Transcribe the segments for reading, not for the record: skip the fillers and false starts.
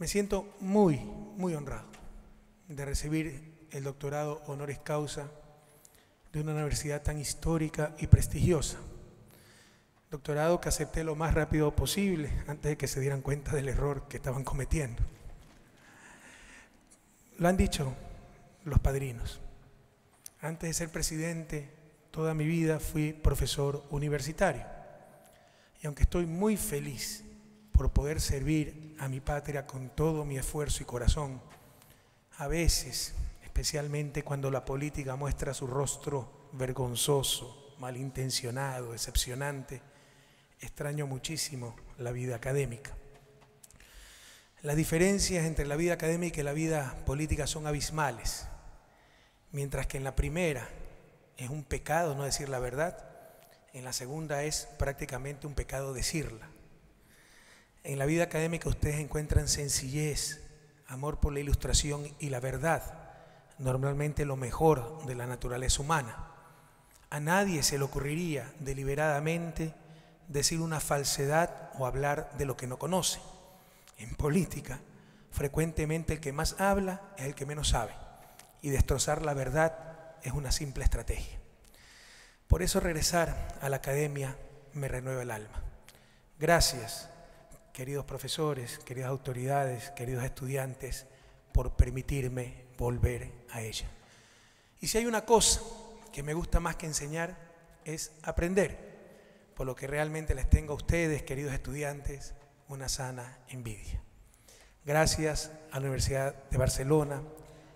Me siento muy honrado de recibir el doctorado honoris causa de una universidad tan histórica y prestigiosa. Doctorado que acepté lo más rápido posible antes de que se dieran cuenta del error que estaban cometiendo. Lo han dicho los padrinos. Antes de ser presidente, toda mi vida fui profesor universitario. Y aunque estoy muy feliz por poder servir a mi patria con todo mi esfuerzo y corazón, a veces, especialmente cuando la política muestra su rostro vergonzoso, malintencionado, decepcionante, extraño muchísimo la vida académica. Las diferencias entre la vida académica y la vida política son abismales. Mientras que en la primera es un pecado no decir la verdad, en la segunda es prácticamente un pecado decirla. En la vida académica ustedes encuentran sencillez, amor por la ilustración y la verdad, normalmente lo mejor de la naturaleza humana. A nadie se le ocurriría deliberadamente decir una falsedad o hablar de lo que no conoce. En política, frecuentemente el que más habla es el que menos sabe, y destrozar la verdad es una simple estrategia. Por eso regresar a la academia me renueva el alma. Gracias, queridos profesores, queridas autoridades, queridos estudiantes, por permitirme volver a ella. Y si hay una cosa que me gusta más que enseñar, es aprender, por lo que realmente les tengo a ustedes, queridos estudiantes, una sana envidia. Gracias a la Universidad de Barcelona,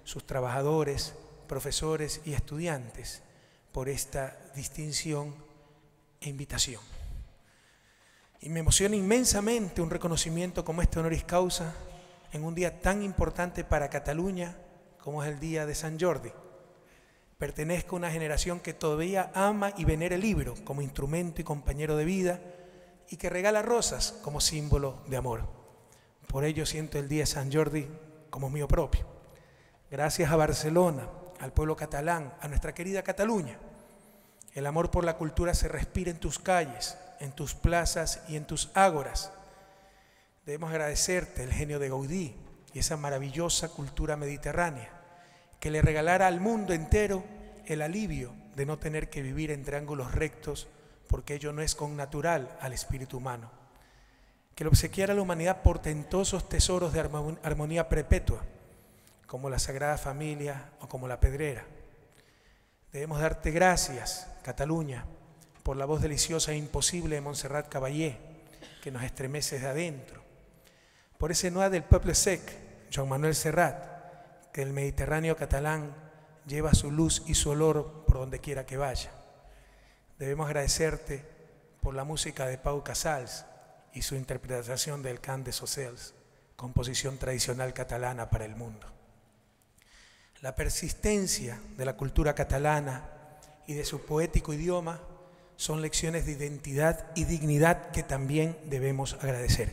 sus trabajadores, profesores y estudiantes, por esta distinción e invitación. Y me emociona inmensamente un reconocimiento como este honoris causa en un día tan importante para Cataluña como es el día de Sant Jordi. Pertenezco a una generación que todavía ama y venera el libro como instrumento y compañero de vida y que regala rosas como símbolo de amor. Por ello siento el día de Sant Jordi como mío propio. Gracias a Barcelona, al pueblo catalán, a nuestra querida Cataluña. El amor por la cultura se respira en tus calles, en tus plazas y en tus ágoras. Debemos agradecerte el genio de Gaudí y esa maravillosa cultura mediterránea que le regalara al mundo entero el alivio de no tener que vivir en triángulos rectos, porque ello no es connatural al espíritu humano. Que le obsequiara a la humanidad portentosos tesoros de armonía perpetua, como la Sagrada Familia o como la Pedrera. Debemos darte gracias, Cataluña, por la voz deliciosa e imposible de Montserrat Caballé, que nos estremece de adentro. Por ese noir del peuple sec, Joan Manuel Serrat, que el Mediterráneo catalán lleva su luz y su olor por donde quiera que vaya. Debemos agradecerte por la música de Pau Casals y su interpretación del cant des ocels, composición tradicional catalana para el mundo. La persistencia de la cultura catalana y de su poético idioma son lecciones de identidad y dignidad que también debemos agradecer.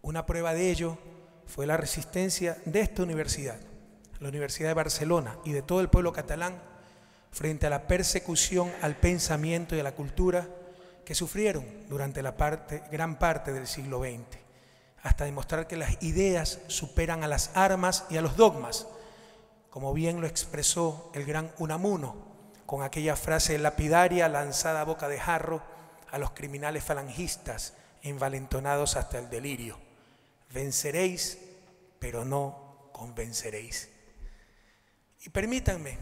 Una prueba de ello fue la resistencia de esta universidad, la Universidad de Barcelona y de todo el pueblo catalán frente a la persecución al pensamiento y a la cultura que sufrieron durante gran parte del siglo XX, hasta demostrar que las ideas superan a las armas y a los dogmas, como bien lo expresó el gran Unamuno con aquella frase lapidaria lanzada a boca de jarro a los criminales falangistas envalentonados hasta el delirio: venceréis, pero no convenceréis. Y permítanme,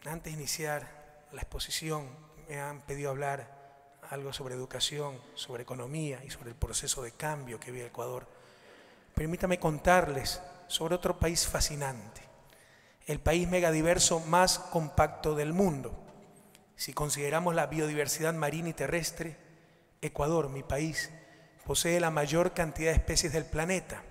antes de iniciar la exposición, me han pedido hablar algo sobre educación, sobre economía y sobre el proceso de cambio que vive Ecuador. Permítanme contarles sobre otro país fascinante, el país megadiverso más compacto del mundo. Si consideramos la biodiversidad marina y terrestre, Ecuador, mi país, posee la mayor cantidad de especies del planeta,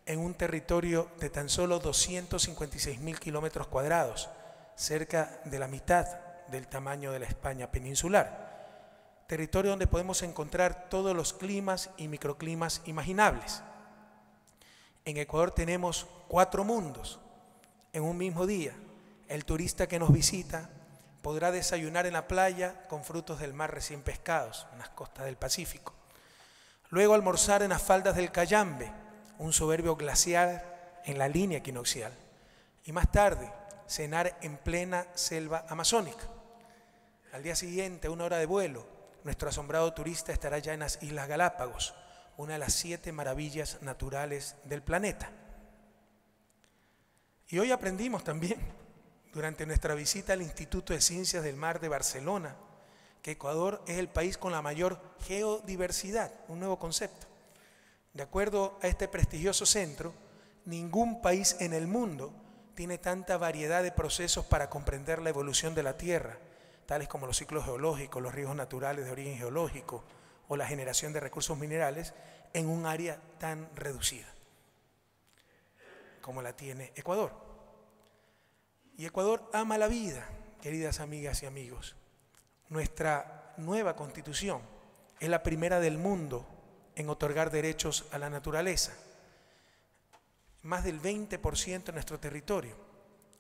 en un territorio de tan solo 256.000 kilómetros cuadrados, cerca de la mitad del tamaño de la España peninsular. Territorio donde podemos encontrar todos los climas y microclimas imaginables. En Ecuador tenemos 4 mundos. En un mismo día, el turista que nos visita podrá desayunar en la playa con frutos del mar recién pescados, en las costas del Pacífico. Luego almorzar en las faldas del Cayambe, un soberbio glaciar en la línea equinoccial. Y más tarde, cenar en plena selva amazónica. Al día siguiente, a 1 hora de vuelo, nuestro asombrado turista estará ya en las Islas Galápagos, una de las 7 maravillas naturales del planeta. Y hoy aprendimos también, durante nuestra visita al Instituto de Ciencias del Mar de Barcelona, que Ecuador es el país con la mayor geodiversidad, un nuevo concepto. De acuerdo a este prestigioso centro, ningún país en el mundo tiene tanta variedad de procesos para comprender la evolución de la Tierra, tales como los ciclos geológicos, los riesgos naturales de origen geológico o la generación de recursos minerales en un área tan reducida como la tiene Ecuador. Y Ecuador ama la vida, queridas amigas y amigos. Nuestra nueva Constitución es la primera del mundo en otorgar derechos a la naturaleza. Más del 20% de nuestro territorio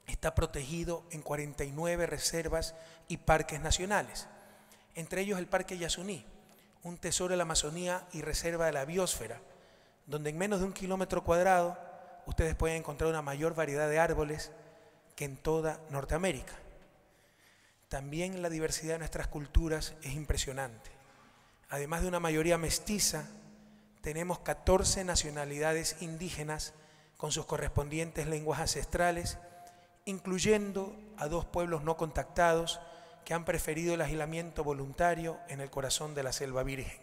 está protegido en 49 reservas y parques nacionales, entre ellos el Parque Yasuní, un tesoro de la Amazonía y reserva de la biosfera, donde en menos de 1 kilómetro cuadrado ustedes pueden encontrar una mayor variedad de árboles que en toda Norteamérica. También la diversidad de nuestras culturas es impresionante. Además de una mayoría mestiza, tenemos 14 nacionalidades indígenas con sus correspondientes lenguas ancestrales, incluyendo a 2 pueblos no contactados que han preferido el aislamiento voluntario en el corazón de la selva virgen.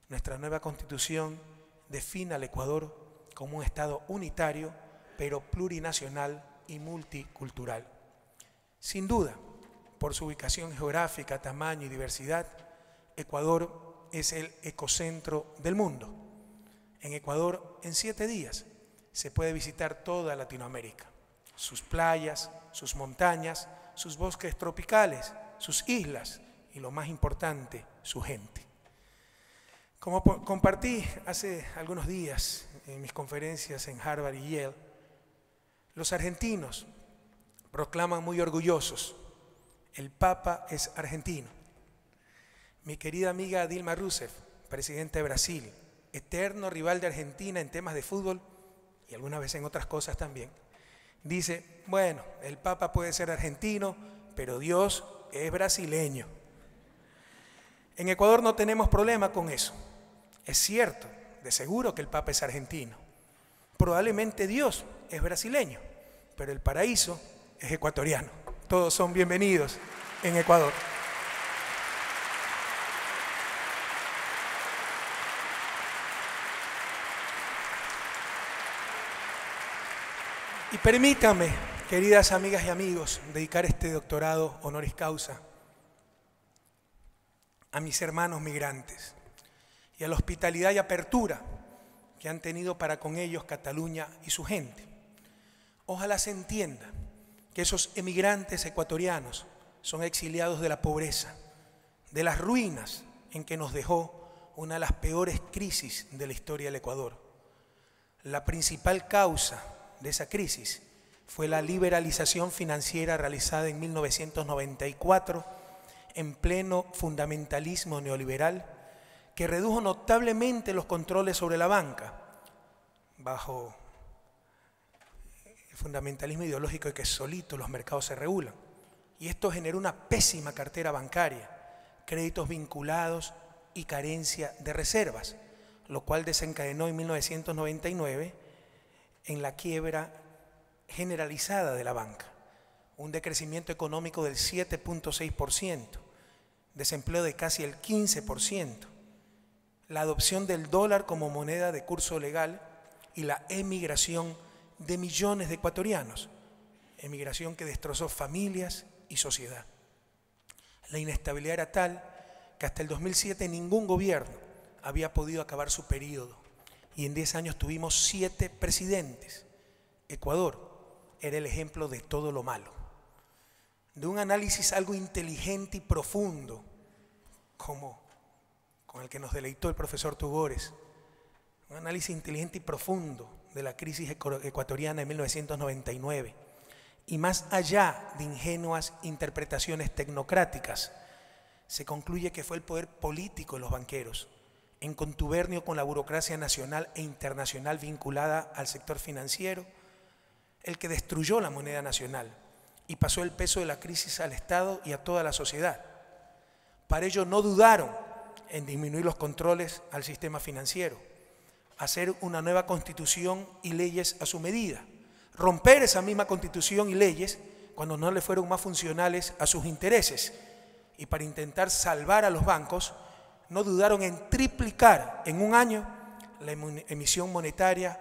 Nuestra nueva Constitución define al Ecuador como un Estado unitario, pero plurinacional y multicultural. Sin duda, por su ubicación geográfica, tamaño y diversidad, Ecuador es el ecocentro del mundo. En Ecuador, en 7 días, se puede visitar toda Latinoamérica, sus playas, sus montañas, sus bosques tropicales, sus islas y, lo más importante, su gente. Como compartí hace algunos días en mis conferencias en Harvard y Yale, los argentinos proclaman muy orgullosos: el Papa es argentino. Mi querida amiga Dilma Rousseff, presidenta de Brasil, eterno rival de Argentina en temas de fútbol y algunas veces en otras cosas también, dice: bueno, el Papa puede ser argentino, pero Dios es brasileño. En Ecuador no tenemos problema con eso. Es cierto, de seguro que el Papa es argentino. Probablemente Dios es brasileño, pero el paraíso es ecuatoriano. Todos son bienvenidos en Ecuador. Y permítanme, queridas amigas y amigos, dedicar este doctorado honoris causa a mis hermanos migrantes y a la hospitalidad y apertura que han tenido para con ellos Cataluña y su gente. Ojalá se entienda que esos emigrantes ecuatorianos son exiliados de la pobreza, de las ruinas en que nos dejó una de las peores crisis de la historia del Ecuador. La principal causa de esa crisis fue la liberalización financiera realizada en 1994 en pleno fundamentalismo neoliberal, que redujo notablemente los controles sobre la banca bajo el fundamentalismo ideológico de que solito los mercados se regulan. Y esto generó una pésima cartera bancaria, créditos vinculados y carencia de reservas, lo cual desencadenó en 1999 en la quiebra generalizada de la banca, un decrecimiento económico del 7.6%, desempleo de casi el 15%, la adopción del dólar como moneda de curso legal y la emigración de millones de ecuatorianos, emigración que destrozó familias y sociedad. La inestabilidad era tal que hasta el 2007 ningún gobierno había podido acabar su periodo y en 10 años tuvimos 7 presidentes. Ecuador era el ejemplo de todo lo malo. De un análisis algo inteligente y profundo, como con el que nos deleitó el profesor Tugores, un análisis inteligente y profundo de la crisis ecuatoriana de 1999, y más allá de ingenuas interpretaciones tecnocráticas, se concluye que fue el poder político de los banqueros, en contubernio con la burocracia nacional e internacional vinculada al sector financiero, el que destruyó la moneda nacional y pasó el peso de la crisis al Estado y a toda la sociedad. Para ello no dudaron en disminuir los controles al sistema financiero, hacer una nueva constitución y leyes a su medida, romper esa misma constitución y leyes cuando no le fueron más funcionales a sus intereses, y para intentar salvar a los bancos, no dudaron en triplicar en un año la emisión monetaria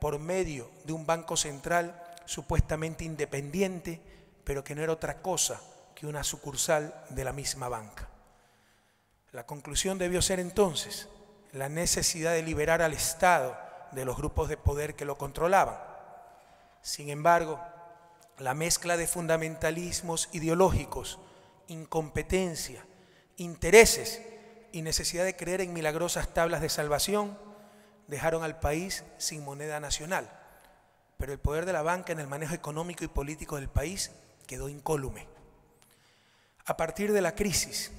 por medio de un banco central supuestamente independiente, pero que no era otra cosa que una sucursal de la misma banca. La conclusión debió ser entonces la necesidad de liberar al Estado de los grupos de poder que lo controlaban. Sin embargo, la mezcla de fundamentalismos ideológicos, incompetencia, intereses y necesidad de creer en milagrosas tablas de salvación dejaron al país sin moneda nacional, pero el poder de la banca en el manejo económico y político del país quedó incólume. A partir de la crisis,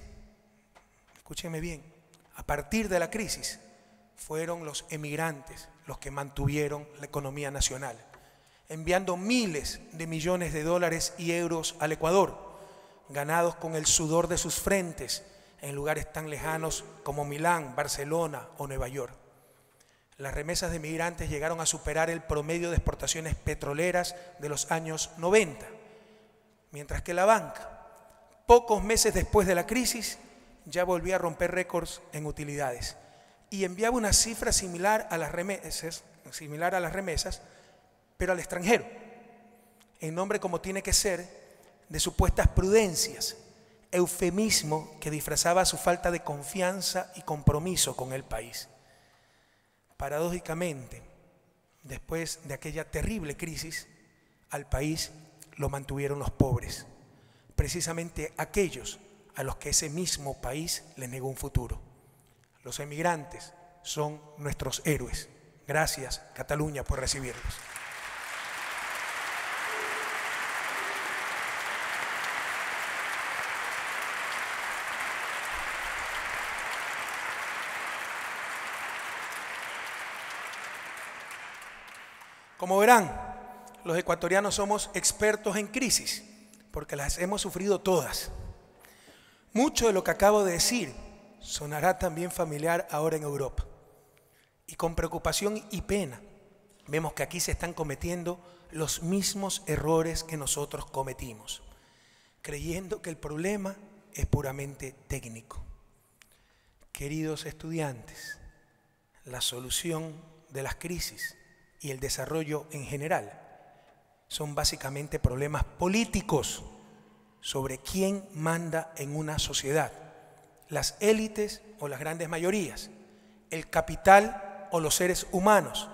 escúchenme bien, a partir de la crisis fueron los emigrantes los que mantuvieron la economía nacional, enviando miles de millones de dólares y euros al Ecuador, ganados con el sudor de sus frentes en lugares tan lejanos como Milán, Barcelona o Nueva York. Las remesas de migrantes llegaron a superar el promedio de exportaciones petroleras de los años 90, mientras que la banca, pocos meses después de la crisis, ya volvía a romper récords en utilidades y enviaba una cifra similar a las remesas, pero al extranjero, en nombre, como tiene que ser, de supuestas prudencias, eufemismo que disfrazaba su falta de confianza y compromiso con el país. Paradójicamente, después de aquella terrible crisis, al país lo mantuvieron los pobres, precisamente aquellos a los que ese mismo país les negó un futuro. Los emigrantes son nuestros héroes. Gracias, Cataluña, por recibirlos. Como verán, los ecuatorianos somos expertos en crisis, porque las hemos sufrido todas. Mucho de lo que acabo de decir sonará también familiar ahora en Europa. Y con preocupación y pena vemos que aquí se están cometiendo los mismos errores que nosotros cometimos, creyendo que el problema es puramente técnico. Queridos estudiantes, la solución de las crisis y el desarrollo en general son básicamente problemas políticos sobre quién manda en una sociedad, las élites o las grandes mayorías, el capital o los seres humanos,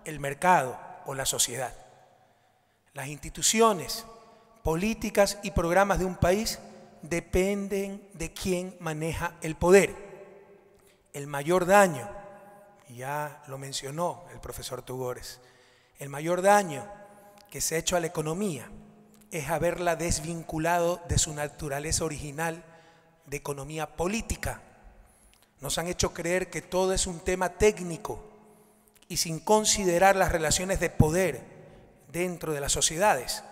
el mercado o la sociedad. Las instituciones, políticas y programas de un país dependen de quién maneja el poder. El mayor daño, ya lo mencionó el profesor Tugores, el mayor daño que se ha hecho a la economía es haberla desvinculado de su naturaleza original de economía política. Nos han hecho creer que todo es un tema técnico y sin considerar las relaciones de poder dentro de las sociedades,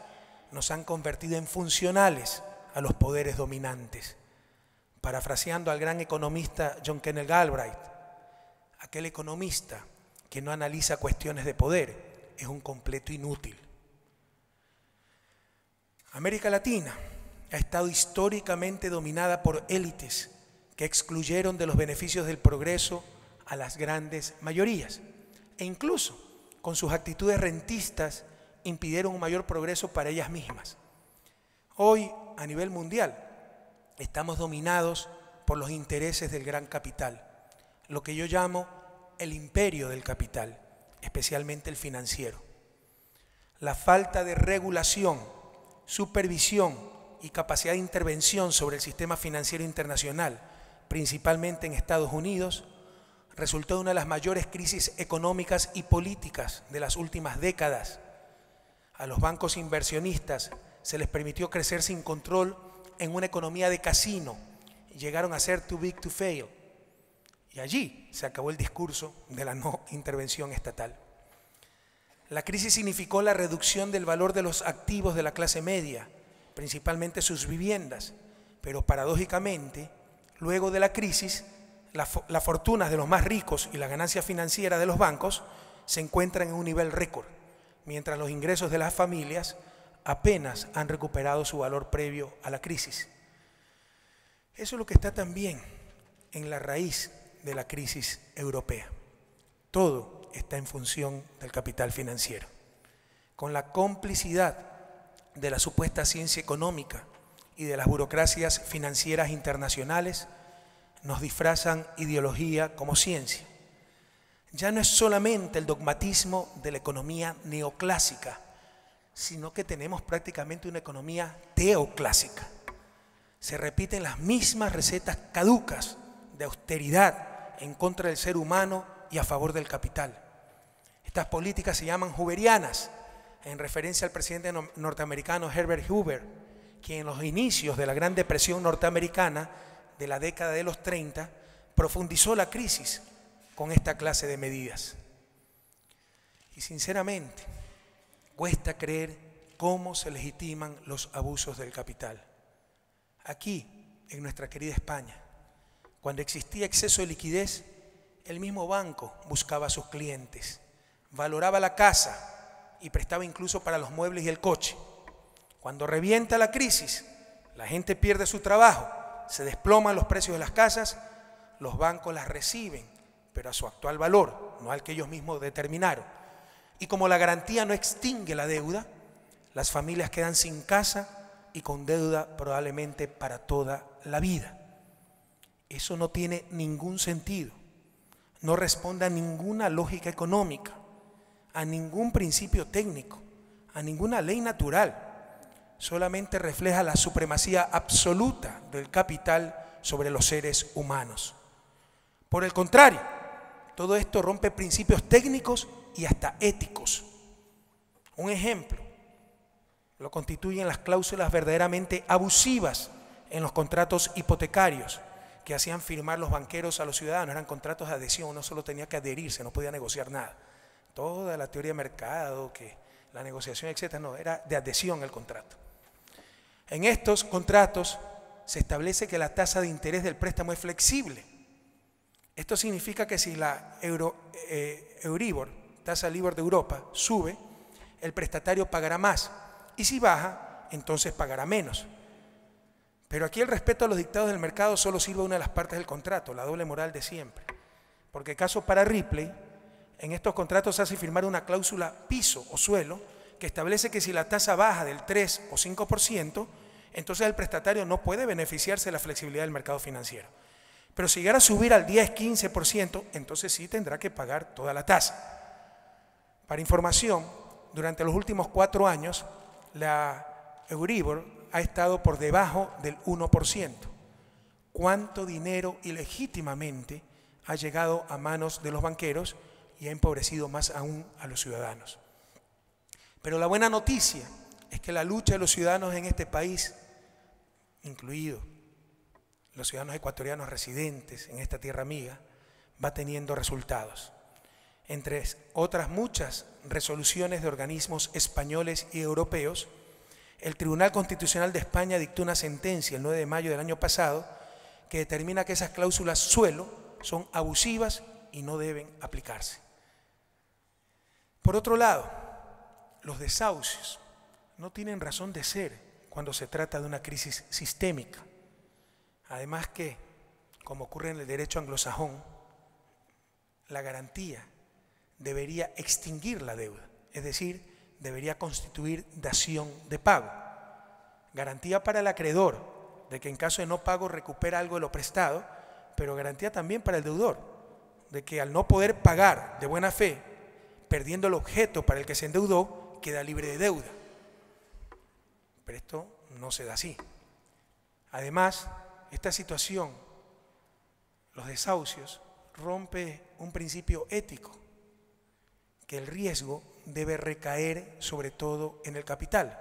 nos han convertido en funcionales a los poderes dominantes. Parafraseando al gran economista John Kenneth Galbraith, aquel economista que no analiza cuestiones de poder es un completo inútil. América Latina ha estado históricamente dominada por élites que excluyeron de los beneficios del progreso a las grandes mayorías e incluso con sus actitudes rentistas impidieron un mayor progreso para ellas mismas. Hoy, a nivel mundial, estamos dominados por los intereses del gran capital, lo que yo llamo el imperio del capital, especialmente el financiero. La falta de regulación, supervisión y capacidad de intervención sobre el sistema financiero internacional, principalmente en Estados Unidos, resultó de una de las mayores crisis económicas y políticas de las últimas décadas. A los bancos inversionistas se les permitió crecer sin control en una economía de casino y llegaron a ser too big to fail. Y allí se acabó el discurso de la no intervención estatal. La crisis significó la reducción del valor de los activos de la clase media, principalmente sus viviendas, pero paradójicamente, luego de la crisis, las fortunas de los más ricos y la ganancia financiera de los bancos se encuentran en un nivel récord, mientras los ingresos de las familias apenas han recuperado su valor previo a la crisis. Eso es lo que está también en la raíz de la crisis europea. Todo está en función del capital financiero. Con la complicidad de la supuesta ciencia económica y de las burocracias financieras internacionales, nos disfrazan ideología como ciencia. Ya no es solamente el dogmatismo de la economía neoclásica, sino que tenemos prácticamente una economía teoclásica. Se repiten las mismas recetas caducas de austeridad en contra del ser humano y a favor del capital. Estas políticas se llaman hooverianas, en referencia al presidente norteamericano Herbert Hoover, quien en los inicios de la Gran Depresión norteamericana de la década de los 30 profundizó la crisis con esta clase de medidas. Y sinceramente, cuesta creer cómo se legitiman los abusos del capital. Aquí, en nuestra querida España, cuando existía exceso de liquidez, el mismo banco buscaba a sus clientes, valoraba la casa y prestaba incluso para los muebles y el coche. Cuando revienta la crisis, la gente pierde su trabajo, se desploman los precios de las casas, los bancos las reciben, pero a su actual valor, no al que ellos mismos determinaron. Y como la garantía no extingue la deuda, las familias quedan sin casa y con deuda probablemente para toda la vida. Eso no tiene ningún sentido, no responde a ninguna lógica económica, a ningún principio técnico, a ninguna ley natural. Solamente refleja la supremacía absoluta del capital sobre los seres humanos. Por el contrario, todo esto rompe principios técnicos y hasta éticos. Un ejemplo lo constituyen las cláusulas verdaderamente abusivas en los contratos hipotecarios que hacían firmar los banqueros a los ciudadanos. Eran contratos de adhesión, uno solo tenía que adherirse, no podía negociar nada. Toda la teoría de mercado, que la negociación, etcétera, no, era de adhesión el contrato. En estos contratos se establece que la tasa de interés del préstamo es flexible. Esto significa que si la Euribor, tasa LIBOR de Europa, sube, el prestatario pagará más, y si baja, entonces pagará menos. Pero aquí el respeto a los dictados del mercado solo sirve a una de las partes del contrato, la doble moral de siempre. Porque caso para Ripley, en estos contratos se hace firmar una cláusula piso o suelo que establece que si la tasa baja del 3 o 5%, entonces el prestatario no puede beneficiarse de la flexibilidad del mercado financiero. Pero si llegara a subir al 10-15%, entonces sí tendrá que pagar toda la tasa. Para información, durante los últimos 4 años, la Euribor ha estado por debajo del 1%. ¿Cuánto dinero ilegítimamente ha llegado a manos de los banqueros y ha empobrecido más aún a los ciudadanos? Pero la buena noticia es que la lucha de los ciudadanos en este país, incluidos los ciudadanos ecuatorianos residentes en esta tierra amiga, va teniendo resultados. Entre otras muchas resoluciones de organismos españoles y europeos, el Tribunal Constitucional de España dictó una sentencia el 9 de mayo del año pasado que determina que esas cláusulas suelo son abusivas y no deben aplicarse. Por otro lado, los desahucios no tienen razón de ser cuando se trata de una crisis sistémica. Además que, como ocurre en el derecho anglosajón, la garantía debería extinguir la deuda, es decir, debería constituir dación de pago. Garantía para el acreedor de que en caso de no pago recupera algo de lo prestado, pero garantía también para el deudor de que al no poder pagar de buena fe, perdiendo el objeto para el que se endeudó, queda libre de deuda. Pero esto no se da así. Además, esta situación, los desahucios, rompe un principio ético, que el riesgo debe recaer sobre todo en el capital.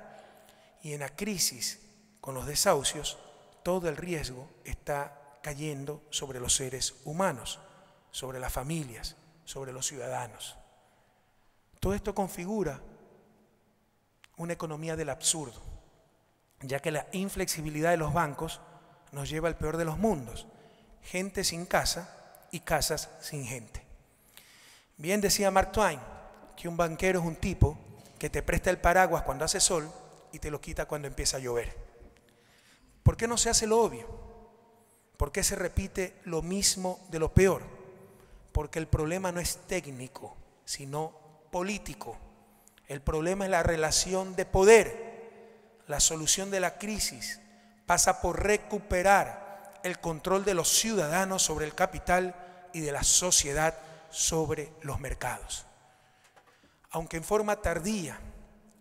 Y en la crisis con los desahucios, todo el riesgo está cayendo sobre los seres humanos, sobre las familias, sobre los ciudadanos. Todo esto configura una economía del absurdo, ya que la inflexibilidad de los bancos nos lleva al peor de los mundos: gente sin casa y casas sin gente. Bien decía Mark Twain que un banquero es un tipo que te presta el paraguas cuando hace sol y te lo quita cuando empieza a llover. ¿Por qué no se hace lo obvio? ¿Por qué se repite lo mismo de lo peor? Porque el problema no es técnico, sino político. El problema es la relación de poder. La solución de la crisis pasa por recuperar el control de los ciudadanos sobre el capital y de la sociedad sobre los mercados. Aunque en forma tardía,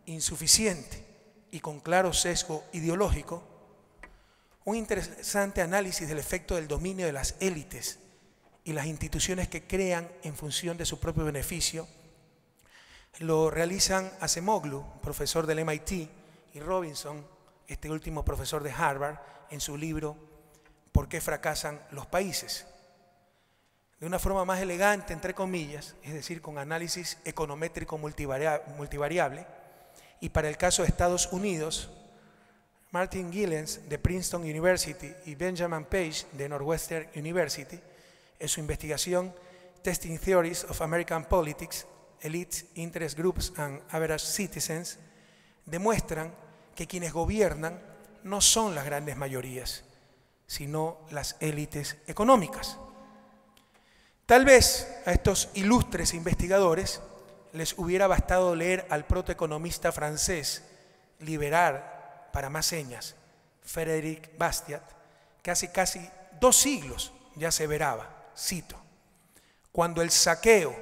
insuficiente y con claro sesgo ideológico, un interesante análisis del efecto del dominio de las élites y las instituciones que crean en función de su propio beneficio lo realizan Acemoglu, profesor del MIT, y Robinson, este último profesor de Harvard, en su libro ¿Por qué fracasan los países? De una forma más elegante, entre comillas, es decir, con análisis econométrico multivariable, y para el caso de Estados Unidos, Martin Gilens de Princeton University y Benjamin Page de Northwestern University, en su investigación Testing Theories of American Politics, Elites, Interest Groups and Average Citizens, demuestran que quienes gobiernan no son las grandes mayorías, sino las élites económicas. Tal vez a estos ilustres investigadores les hubiera bastado leer al protoeconomista francés liberal, para más señas, Frédéric Bastiat, que hace casi 2 siglos ya aseveraba, cito: cuando el saqueo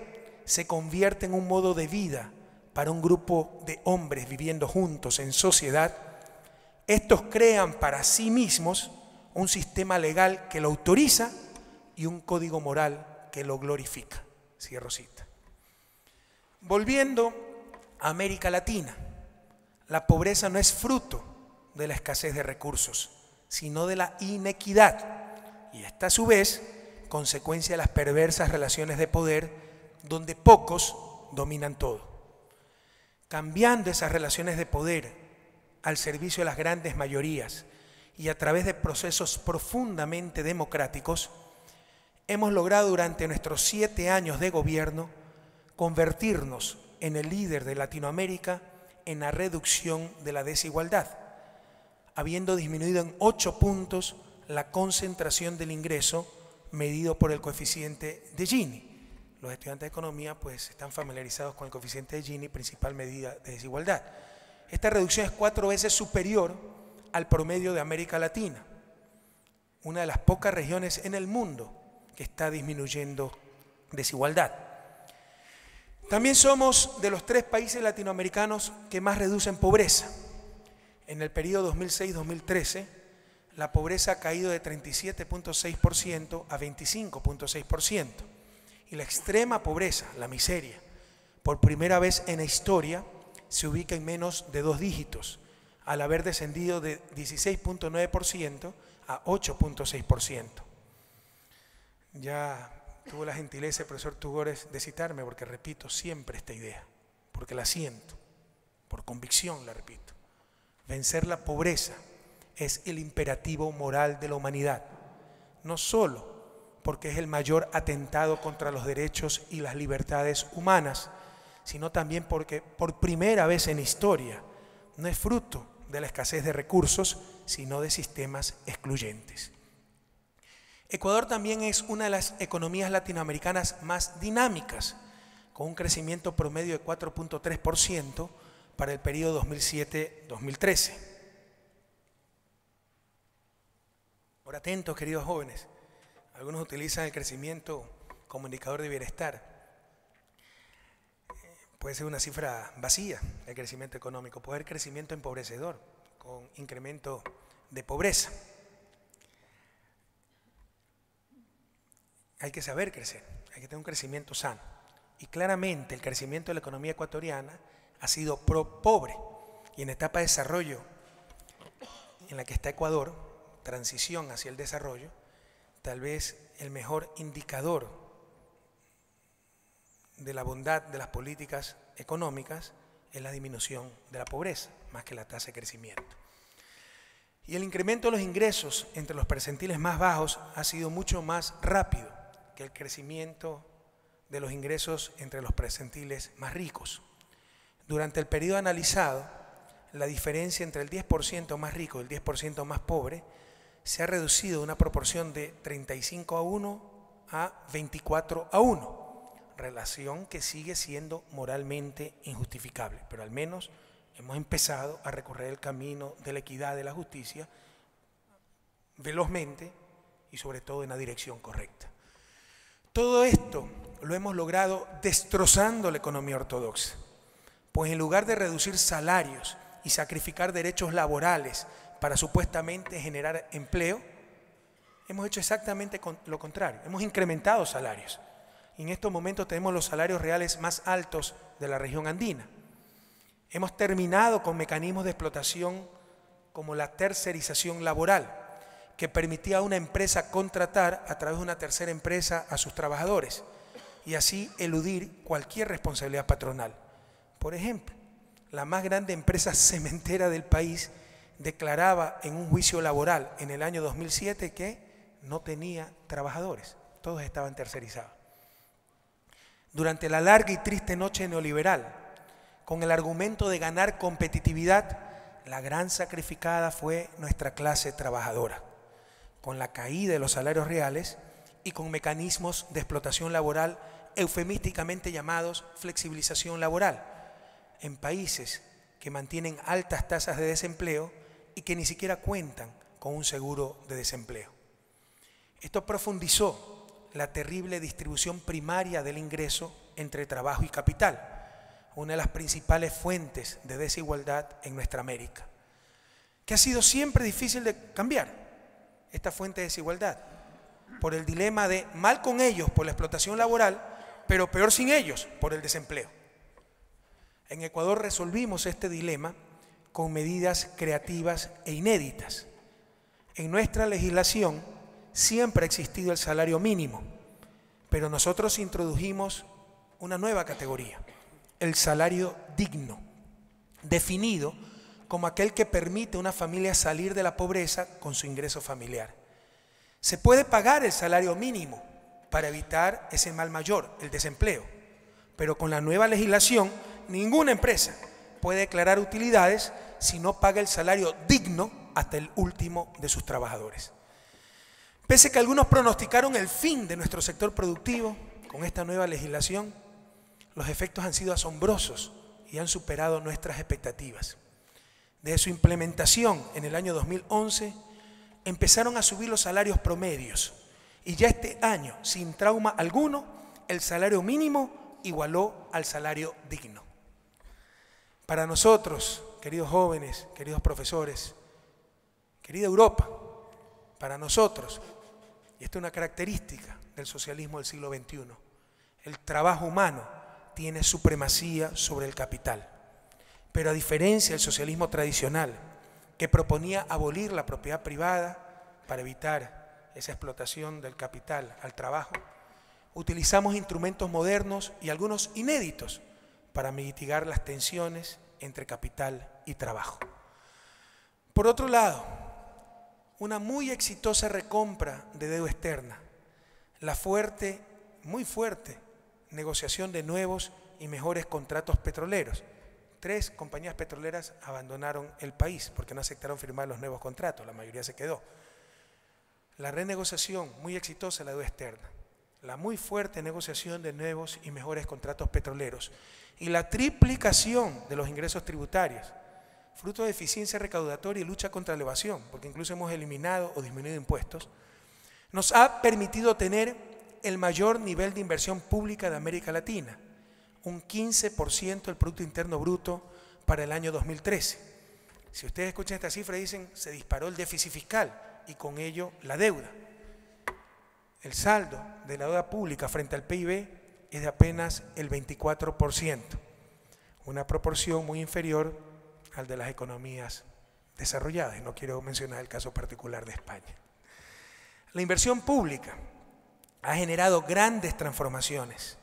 se convierte en un modo de vida para un grupo de hombres viviendo juntos en sociedad, estos crean para sí mismos un sistema legal que lo autoriza y un código moral que lo glorifica. Cierro cita. Volviendo a América Latina, la pobreza no es fruto de la escasez de recursos, sino de la inequidad, y esta a su vez consecuencia de las perversas relaciones de poder donde pocos dominan todo. Cambiando esas relaciones de poder al servicio de las grandes mayorías y a través de procesos profundamente democráticos, hemos logrado durante nuestros 7 años de gobierno convertirnos en el líder de Latinoamérica en la reducción de la desigualdad, habiendo disminuido en 8 puntos la concentración del ingreso medido por el coeficiente de Gini. Los estudiantes de economía pues están familiarizados con el coeficiente de Gini, principal medida de desigualdad. Esta reducción es 4 veces superior al promedio de América Latina, una de las pocas regiones en el mundo que está disminuyendo desigualdad. También somos de los 3 países latinoamericanos que más reducen pobreza. En el periodo 2006-2013, la pobreza ha caído de 37.6% a 25.6%. Y la extrema pobreza, la miseria, por primera vez en la historia, se ubica en menos de 2 dígitos, al haber descendido de 16.9% a 8.6%. Ya tuvo la gentileza el profesor Tugores de citarme, porque repito siempre esta idea, porque la siento, por convicción la repito. Vencer la pobreza es el imperativo moral de la humanidad, no solo porque es el mayor atentado contra los derechos y las libertades humanas, sino también porque por primera vez en la historia no es fruto de la escasez de recursos, sino de sistemas excluyentes. Ecuador también es una de las economías latinoamericanas más dinámicas, con un crecimiento promedio de 4.3% para el periodo 2007-2013. Por atentos, queridos jóvenes. Algunos utilizan el crecimiento como indicador de bienestar. Puede ser una cifra vacía el crecimiento económico, puede haber crecimiento empobrecedor con incremento de pobreza. Hay que saber crecer, hay que tener un crecimiento sano. Y claramente el crecimiento de la economía ecuatoriana ha sido pobre, y en etapa de desarrollo en la que está Ecuador, transición hacia el desarrollo, tal vez el mejor indicador de la bondad de las políticas económicas es la disminución de la pobreza, más que la tasa de crecimiento. Y el incremento de los ingresos entre los percentiles más bajos ha sido mucho más rápido que el crecimiento de los ingresos entre los percentiles más ricos. Durante el periodo analizado, la diferencia entre el 10% más rico y el 10% más pobre se ha reducido de una proporción de 35:1 a 24:1, relación que sigue siendo moralmente injustificable, pero al menos hemos empezado a recorrer el camino de la equidad, de la justicia, velozmente y sobre todo en la dirección correcta. Todo esto lo hemos logrado destrozando la economía ortodoxa, pues en lugar de reducir salarios y sacrificar derechos laborales para supuestamente generar empleo, hemos hecho exactamente lo contrario. Hemos incrementado salarios y en estos momentos tenemos los salarios reales más altos de la región andina. Hemos terminado con mecanismos de explotación como la tercerización laboral, que permitía a una empresa contratar a través de una tercera empresa a sus trabajadores y así eludir cualquier responsabilidad patronal. Por ejemplo, la más grande empresa cementera del país declaraba en un juicio laboral en el año 2007 que no tenía trabajadores, todos estaban tercerizados. Durante la larga y triste noche neoliberal, con el argumento de ganar competitividad, la gran sacrificada fue nuestra clase trabajadora, con la caída de los salarios reales y con mecanismos de explotación laboral eufemísticamente llamados flexibilización laboral, en países que mantienen altas tasas de desempleo y que ni siquiera cuentan con un seguro de desempleo. Esto profundizó la terrible distribución primaria del ingreso entre trabajo y capital, una de las principales fuentes de desigualdad en nuestra América, que ha sido siempre difícil de cambiar, esta fuente de desigualdad, por el dilema de mal con ellos por la explotación laboral, pero peor sin ellos por el desempleo. En Ecuador resolvimos este dilema con medidas creativas e inéditas. En nuestra legislación siempre ha existido el salario mínimo, pero nosotros introdujimos una nueva categoría, el salario digno, definido como aquel que permite a una familia salir de la pobreza con su ingreso familiar. Se puede pagar el salario mínimo para evitar ese mal mayor, el desempleo, pero con la nueva legislación ninguna empresa puede declarar utilidades si no paga el salario digno hasta el último de sus trabajadores. Pese a que algunos pronosticaron el fin de nuestro sector productivo con esta nueva legislación, los efectos han sido asombrosos y han superado nuestras expectativas. Desde su implementación en el año 2011, empezaron a subir los salarios promedios y ya este año, sin trauma alguno, el salario mínimo igualó al salario digno. Para nosotros, queridos jóvenes, queridos profesores, querida Europa, para nosotros, y esta es una característica del socialismo del siglo XXI, el trabajo humano tiene supremacía sobre el capital. Pero a diferencia del socialismo tradicional, que proponía abolir la propiedad privada para evitar esa explotación del capital al trabajo, utilizamos instrumentos modernos y algunos inéditos para mitigar las tensiones entre capital y trabajo. Por otro lado, una muy exitosa recompra de deuda externa, la fuerte, muy fuerte, negociación de nuevos y mejores contratos petroleros. 3 compañías petroleras abandonaron el país porque no aceptaron firmar los nuevos contratos, la mayoría se quedó. La renegociación muy exitosa de la deuda externa, la muy fuerte negociación de nuevos y mejores contratos petroleros y la triplicación de los ingresos tributarios, fruto de eficiencia recaudatoria y lucha contra la evasión, porque incluso hemos eliminado o disminuido impuestos, nos ha permitido tener el mayor nivel de inversión pública de América Latina, un 15% del Producto Interno Bruto para el año 2013. Si ustedes escuchan esta cifra dicen, se disparó el déficit fiscal y con ello la deuda. El saldo de la deuda pública frente al PIB es de apenas el 24%, una proporción muy inferior al de las economías desarrolladas. Y no quiero mencionar el caso particular de España. La inversión pública ha generado grandes transformaciones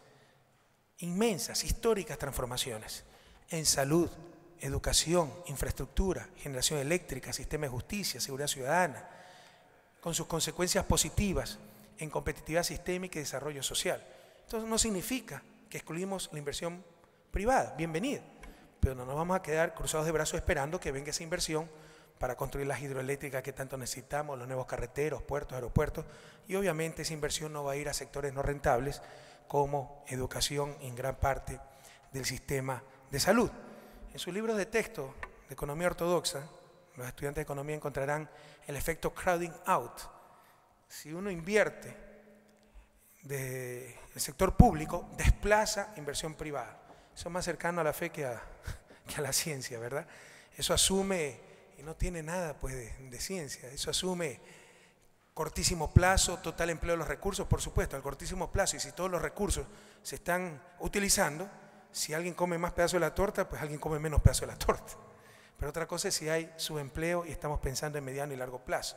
inmensas, históricas transformaciones en salud, educación, infraestructura, generación eléctrica, sistema de justicia, seguridad ciudadana, con sus consecuencias positivas en competitividad sistémica y desarrollo social. Entonces no significa que excluimos la inversión privada, bienvenida, pero no nos vamos a quedar cruzados de brazos esperando que venga esa inversión para construir las hidroeléctricas que tanto necesitamos, los nuevos carreteros, puertos, aeropuertos, y obviamente esa inversión no va a ir a sectores no rentables como educación y en gran parte del sistema de salud. En sus libros de texto de economía ortodoxa, los estudiantes de economía encontrarán el efecto crowding out. Si uno invierte del sector público, desplaza inversión privada. Eso es más cercano a la fe que a la ciencia, ¿verdad? Eso asume, y no tiene nada pues de ciencia, eso asume cortísimo plazo, total empleo de los recursos, por supuesto, al cortísimo plazo, y si todos los recursos se están utilizando, si alguien come más pedazos de la torta, pues alguien come menos pedazos de la torta. Pero otra cosa es si hay subempleo y estamos pensando en mediano y largo plazo.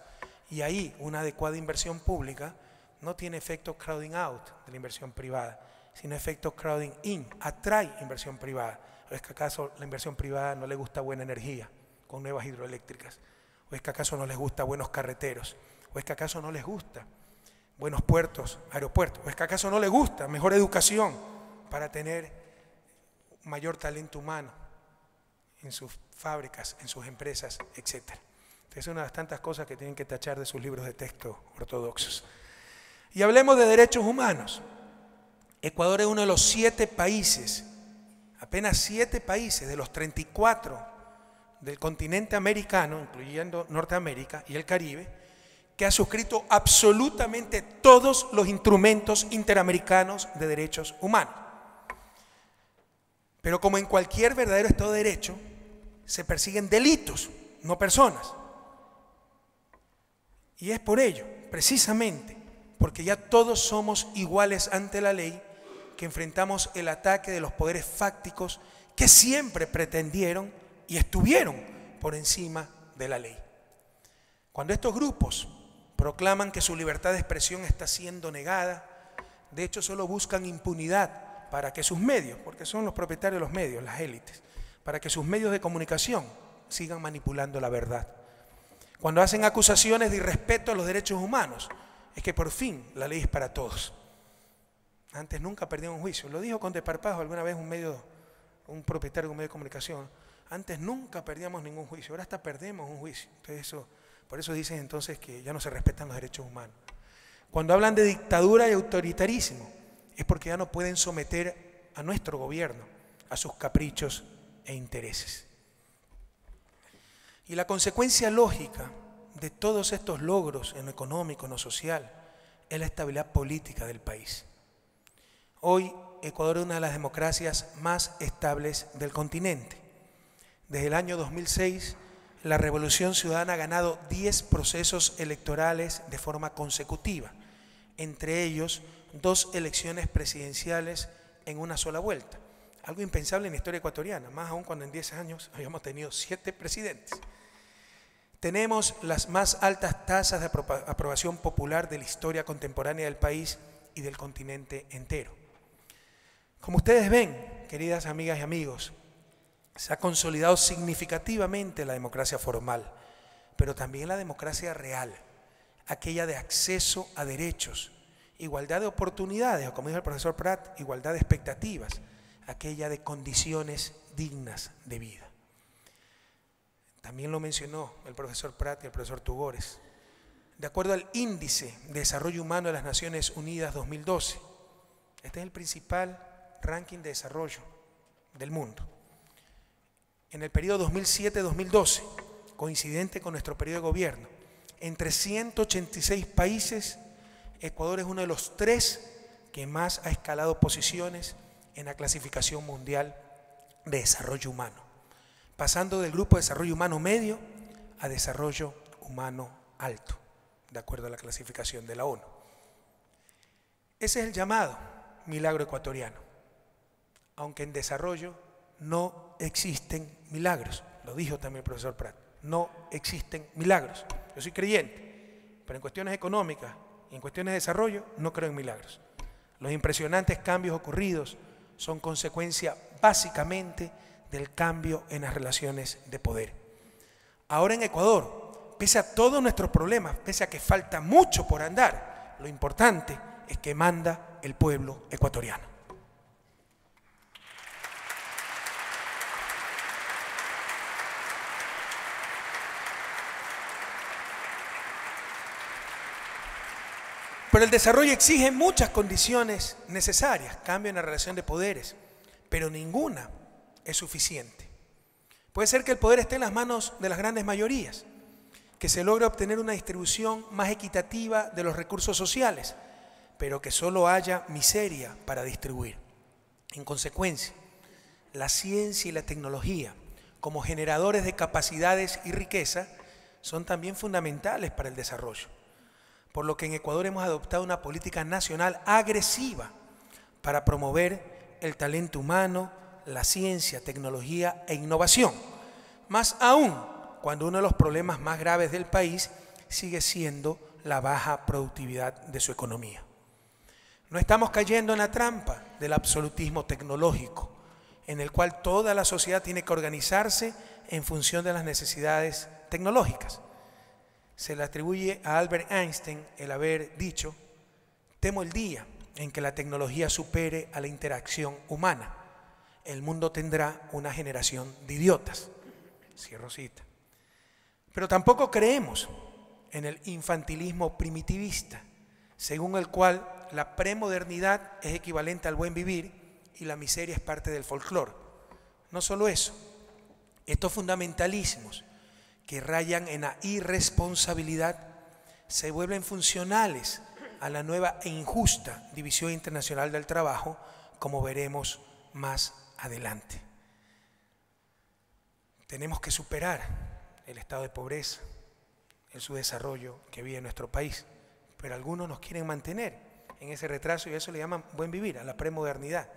Y ahí una adecuada inversión pública no tiene efecto crowding out de la inversión privada, sino efecto crowding in, atrae inversión privada. ¿O es que acaso la inversión privada no le gusta buena energía con nuevas hidroeléctricas? ¿O es que acaso no les gusta buenos carreteros? ¿O es que acaso no les gusta buenos puertos, aeropuertos? ¿O es que acaso no les gusta mejor educación para tener mayor talento humano en sus fábricas, en sus empresas, etcétera? Es una de las tantas cosas que tienen que tachar de sus libros de texto ortodoxos. Y hablemos de derechos humanos. Ecuador es uno de los 7 países, apenas 7 países de los 34 del continente americano, incluyendo Norteamérica y el Caribe, que ha suscrito absolutamente todos los instrumentos interamericanos de derechos humanos. Pero como en cualquier verdadero Estado de Derecho, se persiguen delitos, no personas. Y es por ello, precisamente, porque ya todos somos iguales ante la ley, que enfrentamos el ataque de los poderes fácticos que siempre pretendieron y estuvieron por encima de la ley. Cuando estos grupos proclaman que su libertad de expresión está siendo negada, de hecho solo buscan impunidad para que sus medios, porque son los propietarios de los medios, las élites, para que sus medios de comunicación sigan manipulando la verdad. Cuando hacen acusaciones de irrespeto a los derechos humanos, es que por fin la ley es para todos. Antes nunca perdían un juicio. Lo dijo con desparpajo alguna vez un propietario de un medio de comunicación. Antes nunca perdíamos ningún juicio, ahora hasta perdemos un juicio. Entonces por eso dicen entonces que ya no se respetan los derechos humanos. Cuando hablan de dictadura y autoritarismo, es porque ya no pueden someter a nuestro gobierno a sus caprichos e intereses. Y la consecuencia lógica de todos estos logros en lo económico, en lo social, es la estabilidad política del país. Hoy Ecuador es una de las democracias más estables del continente. Desde el año 2006, la Revolución Ciudadana ha ganado 10 procesos electorales de forma consecutiva, entre ellos 2 elecciones presidenciales en una sola vuelta. Algo impensable en la historia ecuatoriana, más aún cuando en 10 años habíamos tenido 7 presidentes. Tenemos las más altas tasas de aprobación popular de la historia contemporánea del país y del continente entero. Como ustedes ven, queridas amigas y amigos, se ha consolidado significativamente la democracia formal, pero también la democracia real, aquella de acceso a derechos, igualdad de oportunidades, o como dijo el profesor Prat, igualdad de expectativas, aquella de condiciones dignas de vida. También lo mencionó el profesor Prat y el profesor Tugores. De acuerdo al Índice de Desarrollo Humano de las Naciones Unidas 2012, este es el principal ranking de desarrollo del mundo. En el periodo 2007-2012, coincidente con nuestro periodo de gobierno, entre 186 países, Ecuador es uno de los 3 que más ha escalado posiciones en la clasificación mundial de desarrollo humano, pasando del grupo de desarrollo humano medio a desarrollo humano alto, de acuerdo a la clasificación de la ONU. Ese es el llamado milagro ecuatoriano, aunque en desarrollo no existen milagros, lo dijo también el profesor Prat, no existen milagros. Yo soy creyente, pero en cuestiones económicas y en cuestiones de desarrollo no creo en milagros. Los impresionantes cambios ocurridos son consecuencia básicamente del cambio en las relaciones de poder. Ahora en Ecuador, pese a todos nuestros problemas, pese a que falta mucho por andar, lo importante es que manda el pueblo ecuatoriano. Pero el desarrollo exige muchas condiciones necesarias, cambio en la relación de poderes, pero ninguna es suficiente. Puede ser que el poder esté en las manos de las grandes mayorías, que se logre obtener una distribución más equitativa de los recursos sociales, pero que solo haya miseria para distribuir. En consecuencia, la ciencia y la tecnología, como generadores de capacidades y riqueza, son también fundamentales para el desarrollo. Por lo que en Ecuador hemos adoptado una política nacional agresiva para promover el talento humano, la ciencia, tecnología e innovación. Más aún, cuando uno de los problemas más graves del país sigue siendo la baja productividad de su economía. No estamos cayendo en la trampa del absolutismo tecnológico, en el cual toda la sociedad tiene que organizarse en función de las necesidades tecnológicas. Se le atribuye a Albert Einstein el haber dicho: temo el día en que la tecnología supere a la interacción humana. El mundo tendrá una generación de idiotas. Cierro cita. Pero tampoco creemos en el infantilismo primitivista, según el cual la premodernidad es equivalente al buen vivir y la miseria es parte del folclore. No solo eso, estos fundamentalismos que rayan en la irresponsabilidad se vuelven funcionales a la nueva e injusta división internacional del trabajo, como veremos más adelante. Tenemos que superar el estado de pobreza, el subdesarrollo que vive nuestro país, pero algunos nos quieren mantener en ese retraso y a eso le llaman buen vivir, a la premodernidad.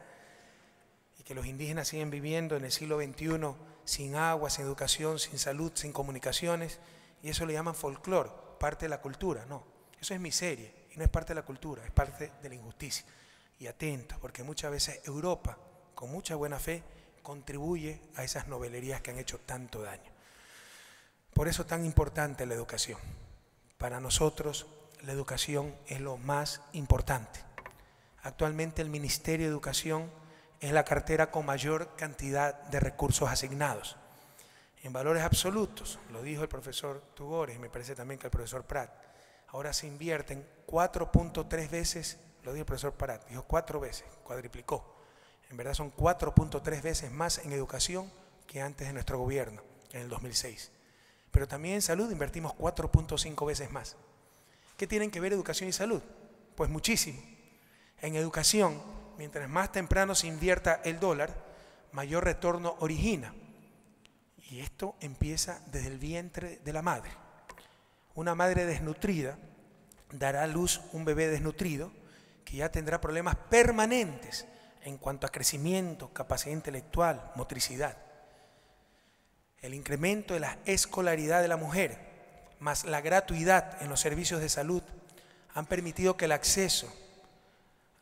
Y que los indígenas siguen viviendo en el siglo XXI sin agua, sin educación, sin salud, sin comunicaciones, y eso le llaman folclore, parte de la cultura. No, eso es miseria y no es parte de la cultura, es parte de la injusticia. Y atento, porque muchas veces Europa, con mucha buena fe, contribuye a esas novelerías que han hecho tanto daño. Por eso es tan importante la educación. Para nosotros la educación es lo más importante. Actualmente el Ministerio de Educación es la cartera con mayor cantidad de recursos asignados. En valores absolutos, lo dijo el profesor Tugores y me parece también que el profesor Prat, ahora se invierten 4.3 veces, lo dijo el profesor Prat, dijo 4 veces, cuadriplicó. En verdad son 4.3 veces más en educación que antes de nuestro gobierno, en el 2006. Pero también en salud invertimos 4.5 veces más. ¿Qué tienen que ver educación y salud? Pues muchísimo. En educación, mientras más temprano se invierta el dólar, mayor retorno origina. Y esto empieza desde el vientre de la madre. Una madre desnutrida dará a luz un bebé desnutrido que ya tendrá problemas permanentes en cuanto a crecimiento, capacidad intelectual, motricidad. El incremento de la escolaridad de la mujer, más la gratuidad en los servicios de salud, han permitido que el acceso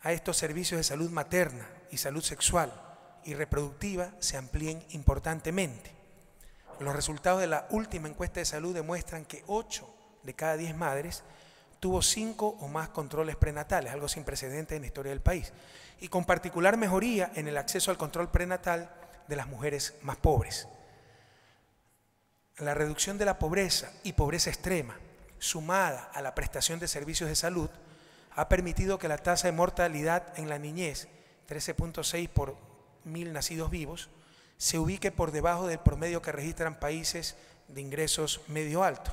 a estos servicios de salud materna y salud sexual y reproductiva se amplíen importantemente. Los resultados de la última encuesta de salud demuestran que 8 de cada 10 madres tuvo 5 o más controles prenatales, algo sin precedentes en la historia del país, y con particular mejoría en el acceso al control prenatal de las mujeres más pobres. La reducción de la pobreza y pobreza extrema, sumada a la prestación de servicios de salud, ha permitido que la tasa de mortalidad en la niñez, 13.6 por 1000 nacidos vivos, se ubique por debajo del promedio que registran países de ingresos medio alto,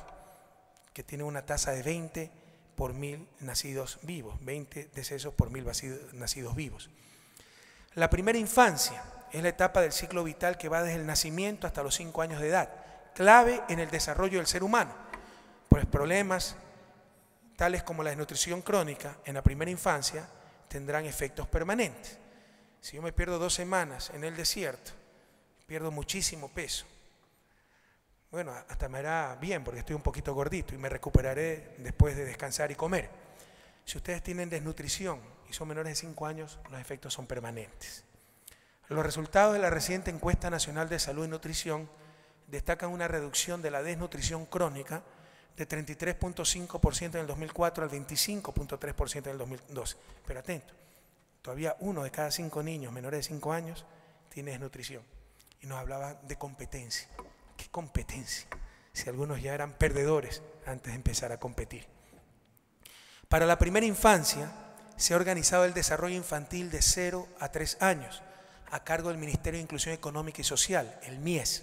que tienen una tasa de 20 por 1000 nacidos vivos, 20 decesos por 1000 nacidos vivos. La primera infancia es la etapa del ciclo vital que va desde el nacimiento hasta los 5 años de edad, clave en el desarrollo del ser humano, pues problemas tales como la desnutrición crónica en la primera infancia tendrán efectos permanentes. Si yo me pierdo 2 semanas en el desierto, pierdo muchísimo peso. Bueno, hasta me hará bien porque estoy un poquito gordito y me recuperaré después de descansar y comer. Si ustedes tienen desnutrición y son menores de 5 años, los efectos son permanentes. Los resultados de la reciente encuesta nacional de salud y nutrición destacan una reducción de la desnutrición crónica de 33.5% en el 2004 al 25.3% en el 2012. Pero atento, todavía 1 de cada 5 niños menores de 5 años tiene desnutrición. Y nos hablaba de competencia. ¿Qué competencia? Si algunos ya eran perdedores antes de empezar a competir. Para la primera infancia se ha organizado el desarrollo infantil de 0 a 3 años a cargo del Ministerio de Inclusión Económica y Social, el MIES,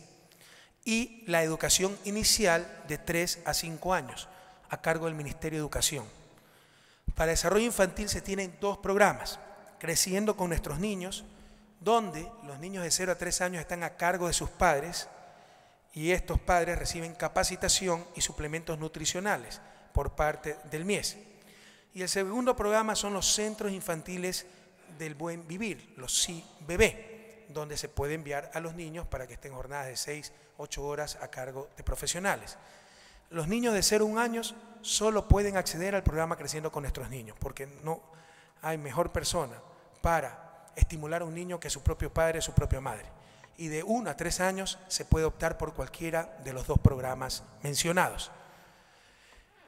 y la educación inicial de 3 a 5 años a cargo del Ministerio de Educación. Para desarrollo infantil se tienen 2 programas, Creciendo con nuestros niños, donde los niños de 0 a 3 años están a cargo de sus padres y estos padres reciben capacitación y suplementos nutricionales por parte del MIES. Y el segundo programa son los Centros Infantiles del Buen Vivir, los CIBB, donde se puede enviar a los niños para que estén jornadas de 6, 8 horas a cargo de profesionales. Los niños de 0 a 1 año solo pueden acceder al programa Creciendo con nuestros niños, porque no hay mejor persona para estimular a un niño que su propio padre, su propia madre. Y de 1 a 3 años se puede optar por cualquiera de los 2 programas mencionados.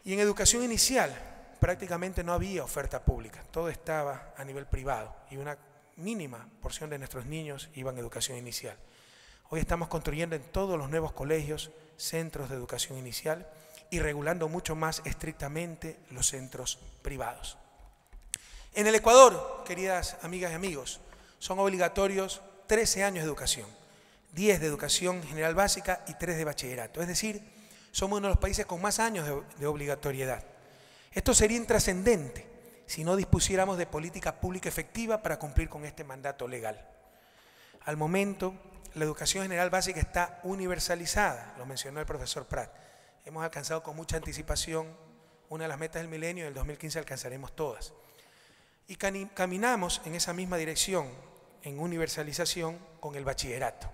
Y en educación inicial prácticamente no había oferta pública, todo estaba a nivel privado y una mínima porción de nuestros niños iban a educación inicial. Hoy estamos construyendo en todos los nuevos colegios centros de educación inicial y regulando mucho más estrictamente los centros privados. En el Ecuador, queridas amigas y amigos, son obligatorios 13 años de educación, 10 de educación general básica y 3 de bachillerato. Es decir, somos uno de los países con más años de obligatoriedad. Esto sería intrascendente si no dispusiéramos de política pública efectiva para cumplir con este mandato legal. Al momento, la educación general básica está universalizada, lo mencionó el profesor Prat. Hemos alcanzado con mucha anticipación una de las metas del milenio y en el 2015 alcanzaremos todas. Y caminamos en esa misma dirección, en universalización, con el bachillerato.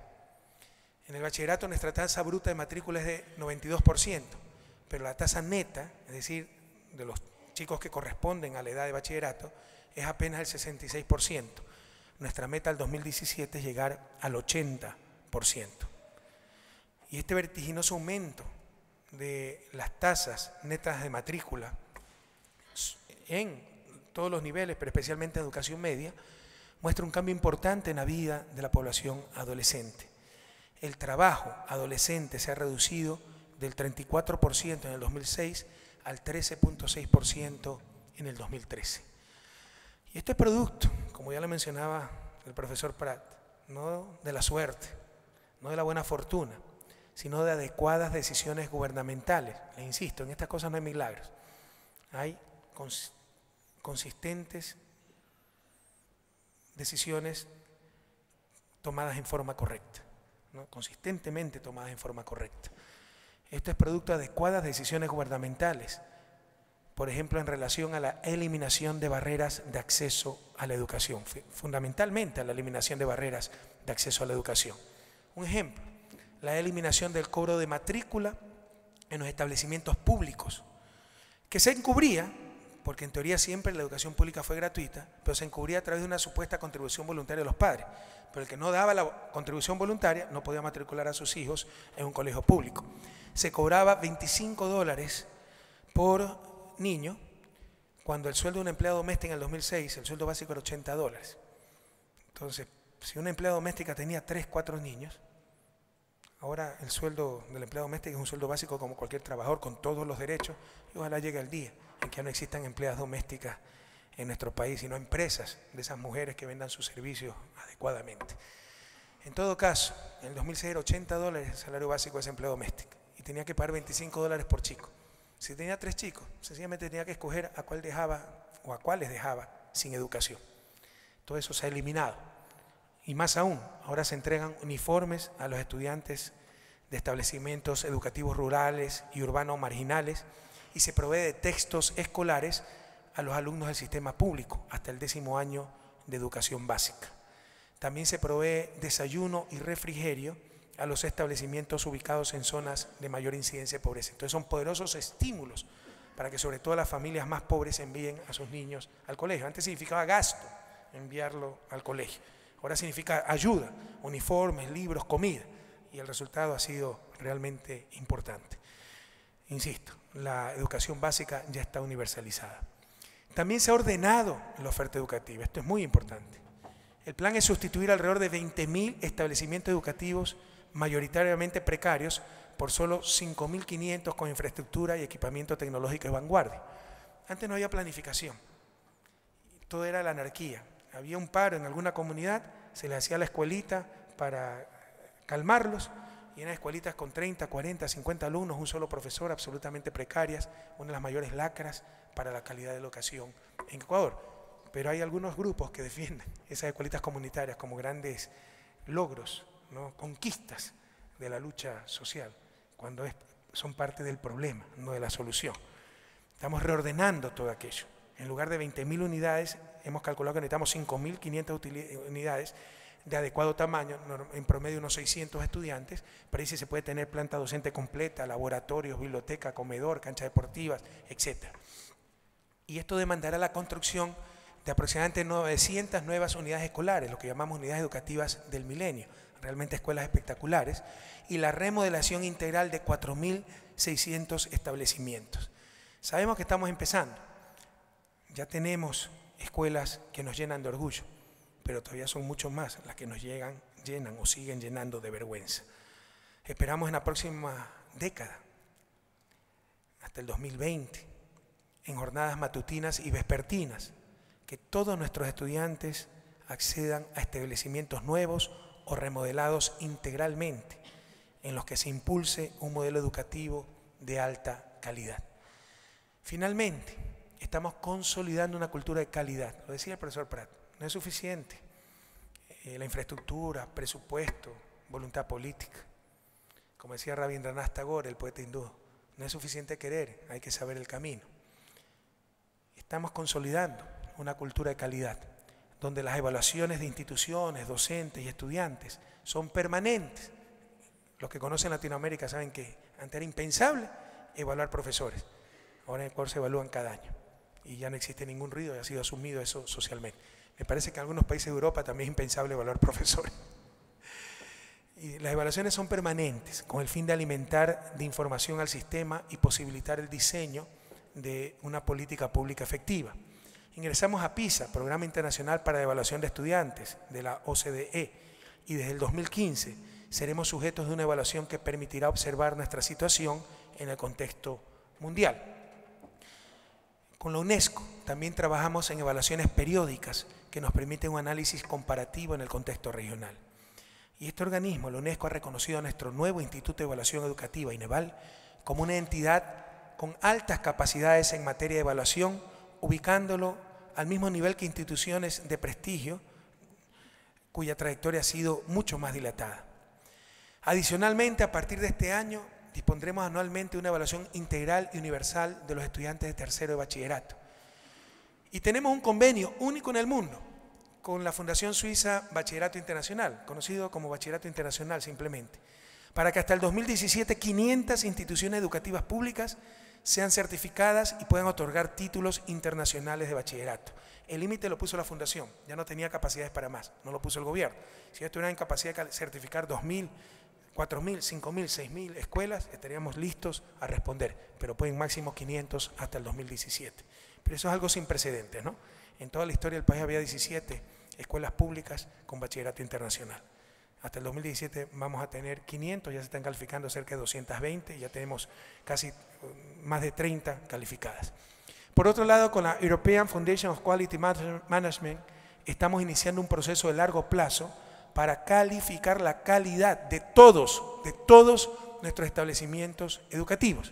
En el bachillerato nuestra tasa bruta de matrícula es de 92%, pero la tasa neta, es decir, de los chicos que corresponden a la edad de bachillerato, es apenas el 66%. Nuestra meta al 2017 es llegar al 80%. Y este vertiginoso aumento de las tasas netas de matrícula en todos los niveles, pero especialmente en educación media, muestra un cambio importante en la vida de la población adolescente. El trabajo adolescente se ha reducido del 34% en el 2006 al 13.6% en el 2013. Y esto es producto, como ya lo mencionaba el profesor Prat, no de la suerte, no de la buena fortuna, sino de adecuadas decisiones gubernamentales. Les insisto, en estas cosas no hay milagros. Hay consistentes decisiones tomadas en forma correcta, ¿no? Consistentemente tomadas en forma correcta. Esto es producto de adecuadas decisiones gubernamentales, por ejemplo, en relación a la eliminación de barreras de acceso a la educación, fundamentalmente a la eliminación de barreras de acceso a la educación. Un ejemplo, la eliminación del cobro de matrícula en los establecimientos públicos, que se encubría, porque en teoría siempre la educación pública fue gratuita, pero se encubría a través de una supuesta contribución voluntaria de los padres. Pero el que no daba la contribución voluntaria no podía matricular a sus hijos en un colegio público. Se cobraba $25 por niño, cuando el sueldo de una empleada doméstica en el 2006, el sueldo básico era $80. Entonces, si una empleada doméstica tenía 3, 4 niños, ahora el sueldo de la empleada doméstica es un sueldo básico como cualquier trabajador, con todos los derechos, y ojalá llegue el día en que no existan empleadas domésticas en nuestro país, sino empresas de esas mujeres que vendan sus servicios adecuadamente. En todo caso, en el 2006 era $80 el salario básico de esa empleada doméstica y tenía que pagar $25 por chico. Si tenía 3 chicos, sencillamente tenía que escoger a cuál dejaba o a cuáles dejaba sin educación. Todo eso se ha eliminado. Y más aún, ahora se entregan uniformes a los estudiantes de establecimientos educativos rurales y urbanos marginales y se provee de textos escolares a los alumnos del sistema público hasta el 10º año de educación básica. También se provee desayuno y refrigerio a los establecimientos ubicados en zonas de mayor incidencia de pobreza. Entonces son poderosos estímulos para que sobre todo las familias más pobres envíen a sus niños al colegio. Antes significaba gasto enviarlo al colegio. Ahora significa ayuda, uniformes, libros, comida, y el resultado ha sido realmente importante. Insisto, la educación básica ya está universalizada. También se ha ordenado la oferta educativa, esto es muy importante. El plan es sustituir alrededor de 20.000 establecimientos educativos mayoritariamente precarios por solo 5.500 con infraestructura y equipamiento tecnológico de vanguardia. Antes no había planificación, todo era la anarquía. Había un paro en alguna comunidad, se les hacía la escuelita para calmarlos, y eran escuelitas con 30, 40, 50 alumnos, un solo profesor, absolutamente precarias, una de las mayores lacras para la calidad de la educación en Ecuador. Pero hay algunos grupos que defienden esas escuelitas comunitarias como grandes logros, ¿no? Conquistas de la lucha social, cuando son parte del problema, no de la solución. Estamos reordenando todo aquello. En lugar de 20.000 unidades, hemos calculado que necesitamos 5.500 unidades de adecuado tamaño, en promedio unos 600 estudiantes, pero ahí sí se puede tener planta docente completa, laboratorios, biblioteca, comedor, canchas deportivas, etc. Y esto demandará la construcción de aproximadamente 900 nuevas unidades escolares, lo que llamamos unidades educativas del milenio, realmente escuelas espectaculares, y la remodelación integral de 4.600 establecimientos. Sabemos que estamos empezando, ya tenemos escuelas que nos llenan de orgullo, pero todavía son mucho más las que nos llenan o siguen llenando de vergüenza. Esperamos en la próxima década, hasta el 2020, en jornadas matutinas y vespertinas, que todos nuestros estudiantes accedan a establecimientos nuevos o remodelados integralmente, en los que se impulse un modelo educativo de alta calidad. Finalmente, estamos consolidando una cultura de calidad. Lo decía el profesor Prat, no es suficiente la infraestructura, presupuesto, voluntad política. Como decía Rabindranath Tagore, el poeta hindú, no es suficiente querer, hay que saber el camino. Estamos consolidando una cultura de calidad, donde las evaluaciones de instituciones, docentes y estudiantes son permanentes. Los que conocen Latinoamérica saben que antes era impensable evaluar profesores. Ahora en Ecuador se evalúan cada año y ya no existe ningún ruido y ha sido asumido eso socialmente. Me parece que en algunos países de Europa también es impensable evaluar profesores. Y las evaluaciones son permanentes, con el fin de alimentar de información al sistema y posibilitar el diseño de una política pública efectiva. Ingresamos a PISA, Programa Internacional para la Evaluación de Estudiantes, de la OCDE, y desde el 2015 seremos sujetos de una evaluación que permitirá observar nuestra situación en el contexto mundial. Con la UNESCO también trabajamos en evaluaciones periódicas que nos permiten un análisis comparativo en el contexto regional. Y este organismo, la UNESCO, ha reconocido a nuestro nuevo Instituto de Evaluación Educativa, INEVAL, como una entidad con altas capacidades en materia de evaluación, ubicándolo al mismo nivel que instituciones de prestigio, cuya trayectoria ha sido mucho más dilatada. Adicionalmente, a partir de este año, dispondremos anualmente de una evaluación integral y universal de los estudiantes de tercero de bachillerato. Y tenemos un convenio único en el mundo con la Fundación Suiza Bachillerato Internacional, conocido como Bachillerato Internacional simplemente, para que hasta el 2017 500 instituciones educativas públicas sean certificadas y puedan otorgar títulos internacionales de bachillerato. El límite lo puso la Fundación, ya no tenía capacidades para más, no lo puso el gobierno. Si ellos tuvieran capacidad de certificar 2.000, 4.000, 5.000, 6.000 escuelas, estaríamos listos a responder, pero pueden máximo 500 hasta el 2017. Pero eso es algo sin precedentes, ¿no? En toda la historia del país había 17 escuelas públicas con bachillerato internacional. Hasta el 2017 vamos a tener 500, ya se están calificando cerca de 220, ya tenemos casi más de 30 calificadas. Por otro lado, con la European Foundation of Quality Management estamos iniciando un proceso de largo plazo para calificar la calidad de todos nuestros establecimientos educativos.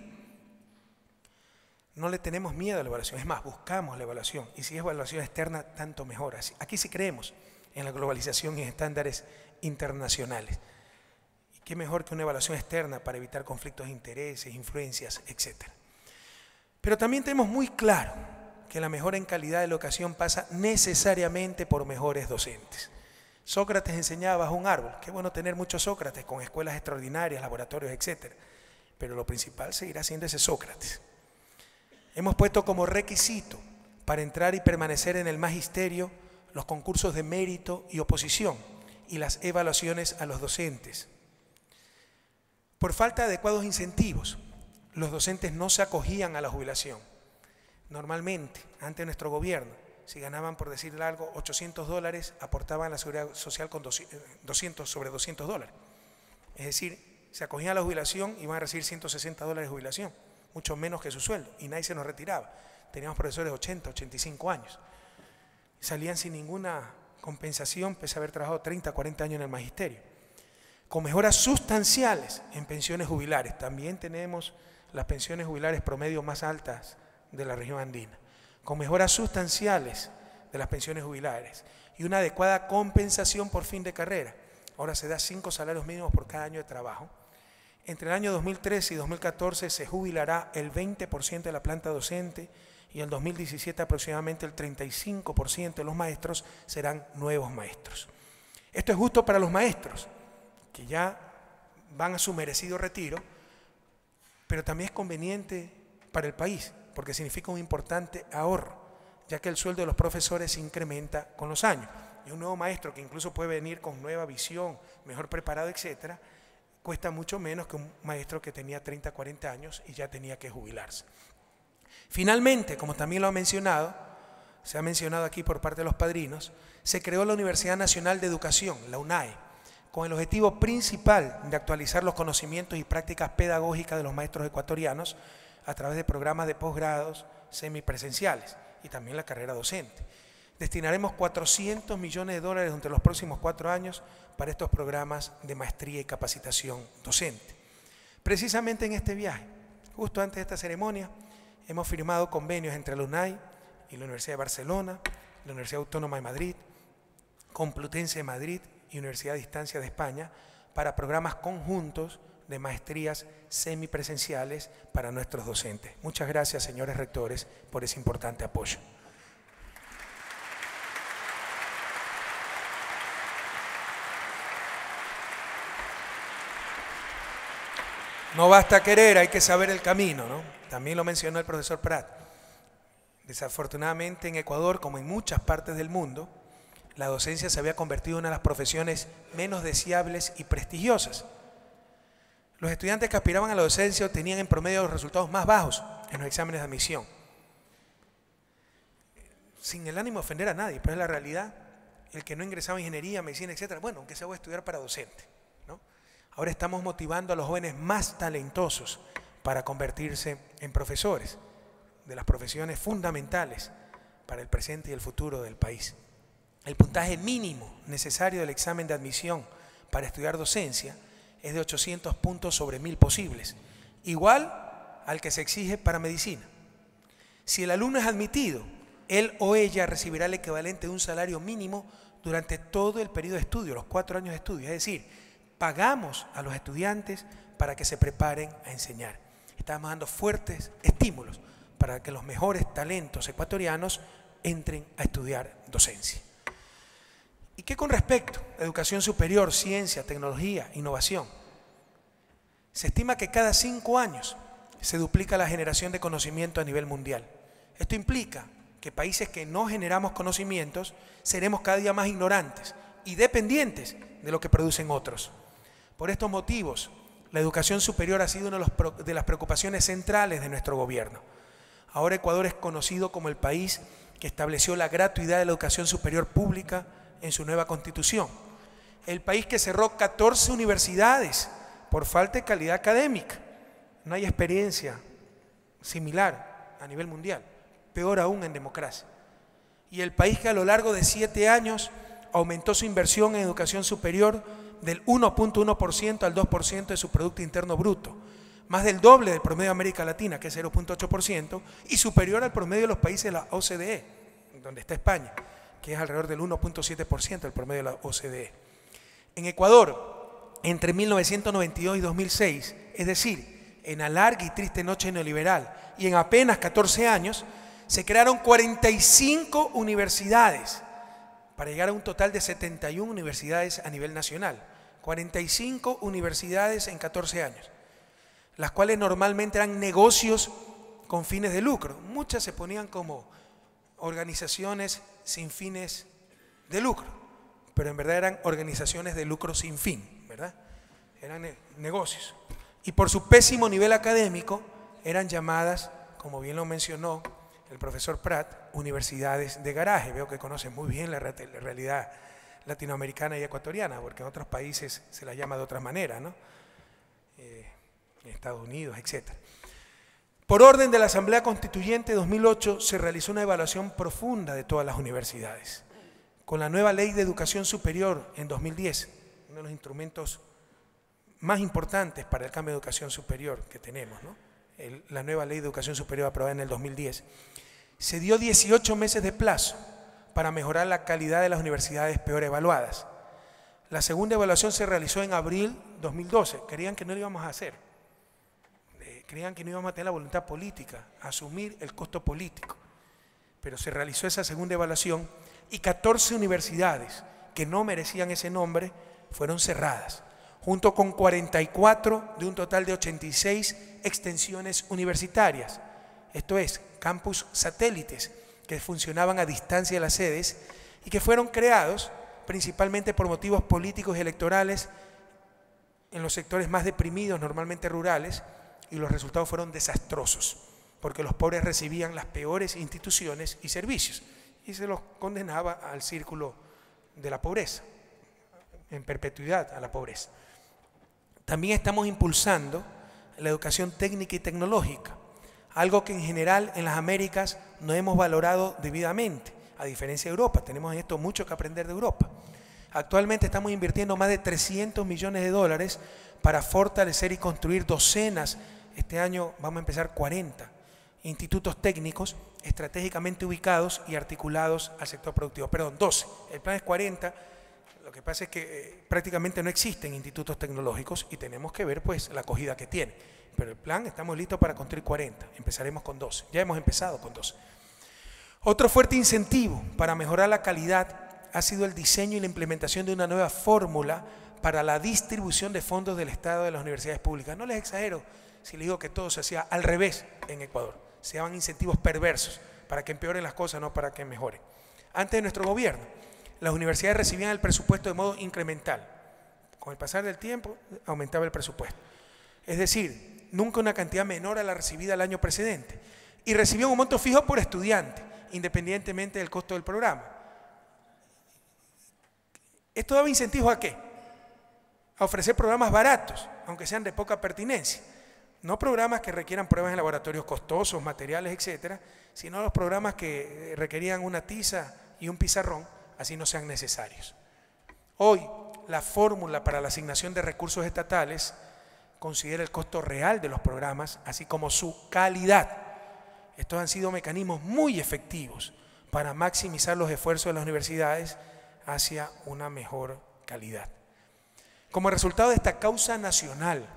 No le tenemos miedo a la evaluación, es más, buscamos la evaluación, y si es evaluación externa, tanto mejor. Aquí sí creemos en la globalización y en estándares internacionales. Y qué mejor que una evaluación externa para evitar conflictos de intereses, influencias, etc. Pero también tenemos muy claro que la mejora en calidad de la educación pasa necesariamente por mejores docentes. Sócrates enseñaba bajo un árbol. Qué bueno tener muchos Sócrates con escuelas extraordinarias, laboratorios, etc. Pero lo principal seguirá siendo ese Sócrates. Hemos puesto como requisito para entrar y permanecer en el magisterio los concursos de mérito y oposición y las evaluaciones a los docentes. Por falta de adecuados incentivos, los docentes no se acogían a la jubilación. Normalmente, antes de nuestro gobierno, si ganaban, por decirle algo, $800, aportaban a la seguridad social con $200. Es decir, se acogían a la jubilación y iban a recibir $160 de jubilación, mucho menos que su sueldo, y nadie se nos retiraba. Teníamos profesores de 80, 85 años. Salían sin ninguna compensación, pese a haber trabajado 30, 40 años en el magisterio. Con mejoras sustanciales en pensiones jubilares. También tenemos las pensiones jubilares promedio más altas de la región andina. Con mejoras sustanciales de las pensiones jubilares y una adecuada compensación por fin de carrera. Ahora se da 5 salarios mínimos por cada año de trabajo. Entre el año 2013 y 2014 se jubilará el 20% de la planta docente y en 2017 aproximadamente el 35% de los maestros serán nuevos maestros. Esto es justo para los maestros, que ya van a su merecido retiro, pero también es conveniente para el país, porque significa un importante ahorro, ya que el sueldo de los profesores se incrementa con los años. Y un nuevo maestro, que incluso puede venir con nueva visión, mejor preparado, etcétera, cuesta mucho menos que un maestro que tenía 30, 40 años y ya tenía que jubilarse. Finalmente, como también lo ha mencionado, se ha mencionado aquí por parte de los padrinos, se creó la Universidad Nacional de Educación, la UNAE, con el objetivo principal de actualizar los conocimientos y prácticas pedagógicas de los maestros ecuatorianos a través de programas de posgrados semipresenciales y también la carrera docente. Destinaremos $400 millones durante los próximos 4 años para estos programas de maestría y capacitación docente. Precisamente en este viaje, justo antes de esta ceremonia, hemos firmado convenios entre la UNAE y la Universidad de Barcelona, la Universidad Autónoma de Madrid, Complutense de Madrid y Universidad a Distancia de España para programas conjuntos de maestrías semipresenciales para nuestros docentes. Muchas gracias, señores rectores, por ese importante apoyo. No basta querer, hay que saber el camino, ¿no? También lo mencionó el profesor Prat. Desafortunadamente en Ecuador, como en muchas partes del mundo, la docencia se había convertido en una de las profesiones menos deseables y prestigiosas. Los estudiantes que aspiraban a la docencia obtenían en promedio los resultados más bajos en los exámenes de admisión. Sin el ánimo de ofender a nadie, pero es la realidad. El que no ingresaba a ingeniería, medicina, etcétera, bueno, aunque sea voy a estudiar para docente, ¿no? Ahora estamos motivando a los jóvenes más talentosos para convertirse en profesores de las profesiones fundamentales para el presente y el futuro del país. El puntaje mínimo necesario del examen de admisión para estudiar docencia es de 800 puntos sobre 1000 posibles, igual al que se exige para medicina. Si el alumno es admitido, él o ella recibirá el equivalente de un salario mínimo durante todo el periodo de estudio, los 4 años de estudio. Es decir, pagamos a los estudiantes para que se preparen a enseñar. Estamos dando fuertes estímulos para que los mejores talentos ecuatorianos entren a estudiar docencia. ¿Y qué con respecto a educación superior, ciencia, tecnología, innovación? Se estima que cada 5 años se duplica la generación de conocimiento a nivel mundial. Esto implica que países que no generamos conocimientos seremos cada día más ignorantes y dependientes de lo que producen otros. Por estos motivos, la educación superior ha sido una de las preocupaciones centrales de nuestro gobierno. Ahora Ecuador es conocido como el país que estableció la gratuidad de la educación superior pública en su nueva constitución. El país que cerró 14 universidades por falta de calidad académica. No hay experiencia similar a nivel mundial, peor aún en democracia. Y el país que a lo largo de 7 años aumentó su inversión en educación superior del 1.1% al 2% de su Producto Interno Bruto, más del doble del promedio de América Latina, que es 0.8%, y superior al promedio de los países de la OCDE, donde está España, que es alrededor del 1.7% del promedio de la OCDE. En Ecuador, entre 1992 y 2006, es decir, en la larga y triste noche neoliberal, y en apenas 14 años, se crearon 45 universidades, para llegar a un total de 71 universidades a nivel nacional. 45 universidades en 14 años, las cuales normalmente eran negocios con fines de lucro. Muchas se ponían como organizaciones sin fines de lucro, pero en verdad eran organizaciones de lucro sin fin, ¿verdad? Eran negocios. Y por su pésimo nivel académico eran llamadas, como bien lo mencionó el profesor Prat, universidades de garaje. Veo que conocen muy bien la realidad latinoamericana y ecuatoriana, porque en otros países se la llama de otra manera, ¿no? En Estados Unidos, etc. Por orden de la Asamblea Constituyente de 2008 se realizó una evaluación profunda de todas las universidades. Con la nueva Ley de Educación Superior en 2010, uno de los instrumentos más importantes para el cambio de educación superior que tenemos, ¿no? La nueva Ley de Educación Superior aprobada en el 2010, se dio 18 meses de plazo para mejorar la calidad de las universidades peor evaluadas. La segunda evaluación se realizó en abril 2012. Creían que no lo íbamos a hacer. Creían que no íbamos a tener la voluntad política, a asumir el costo político. Pero se realizó esa segunda evaluación y 14 universidades que no merecían ese nombre fueron cerradas, junto con 44 de un total de 86 extensiones universitarias. Esto es, campus satélites que funcionaban a distancia de las sedes y que fueron creados principalmente por motivos políticos y electorales en los sectores más deprimidos, normalmente rurales, y los resultados fueron desastrosos, porque los pobres recibían las peores instituciones y servicios, y se los condenaba al círculo de la pobreza, en perpetuidad a la pobreza. También estamos impulsando la educación técnica y tecnológica, algo que en general en las Américas no hemos valorado debidamente, a diferencia de Europa. Tenemos en esto mucho que aprender de Europa. Actualmente estamos invirtiendo más de 300 millones de dólares para fortalecer y construir docenas, este año vamos a empezar 40 institutos técnicos estratégicamente ubicados y articulados al sector productivo. Perdón, 12, el plan es 40, lo que pasa es que prácticamente no existen institutos tecnológicos y tenemos que ver pues la acogida que tiene. Pero el plan, estamos listos para construir 40, empezaremos con 12, ya hemos empezado con 12. Otro fuerte incentivo para mejorar la calidad ha sido el diseño y la implementación de una nueva fórmula para la distribución de fondos del Estado de las universidades públicas. No les exagero si les digo que todo se hacía al revés en Ecuador. Se daban incentivos perversos para que empeoren las cosas, no para que mejoren. Antes de nuestro gobierno, las universidades recibían el presupuesto de modo incremental. Con el pasar del tiempo, aumentaba el presupuesto. Es decir, nunca una cantidad menor a la recibida el año precedente. Y recibían un monto fijo por estudiante, independientemente del costo del programa. ¿Esto daba incentivos a qué? A ofrecer programas baratos, aunque sean de poca pertinencia. No programas que requieran pruebas en laboratorios costosos, materiales, etcétera, sino los programas que requerían una tiza y un pizarrón, así no sean necesarios. Hoy, la fórmula para la asignación de recursos estatales considera el costo real de los programas, así como su calidad. Estos han sido mecanismos muy efectivos para maximizar los esfuerzos de las universidades hacia una mejor calidad. Como resultado de esta causa nacional,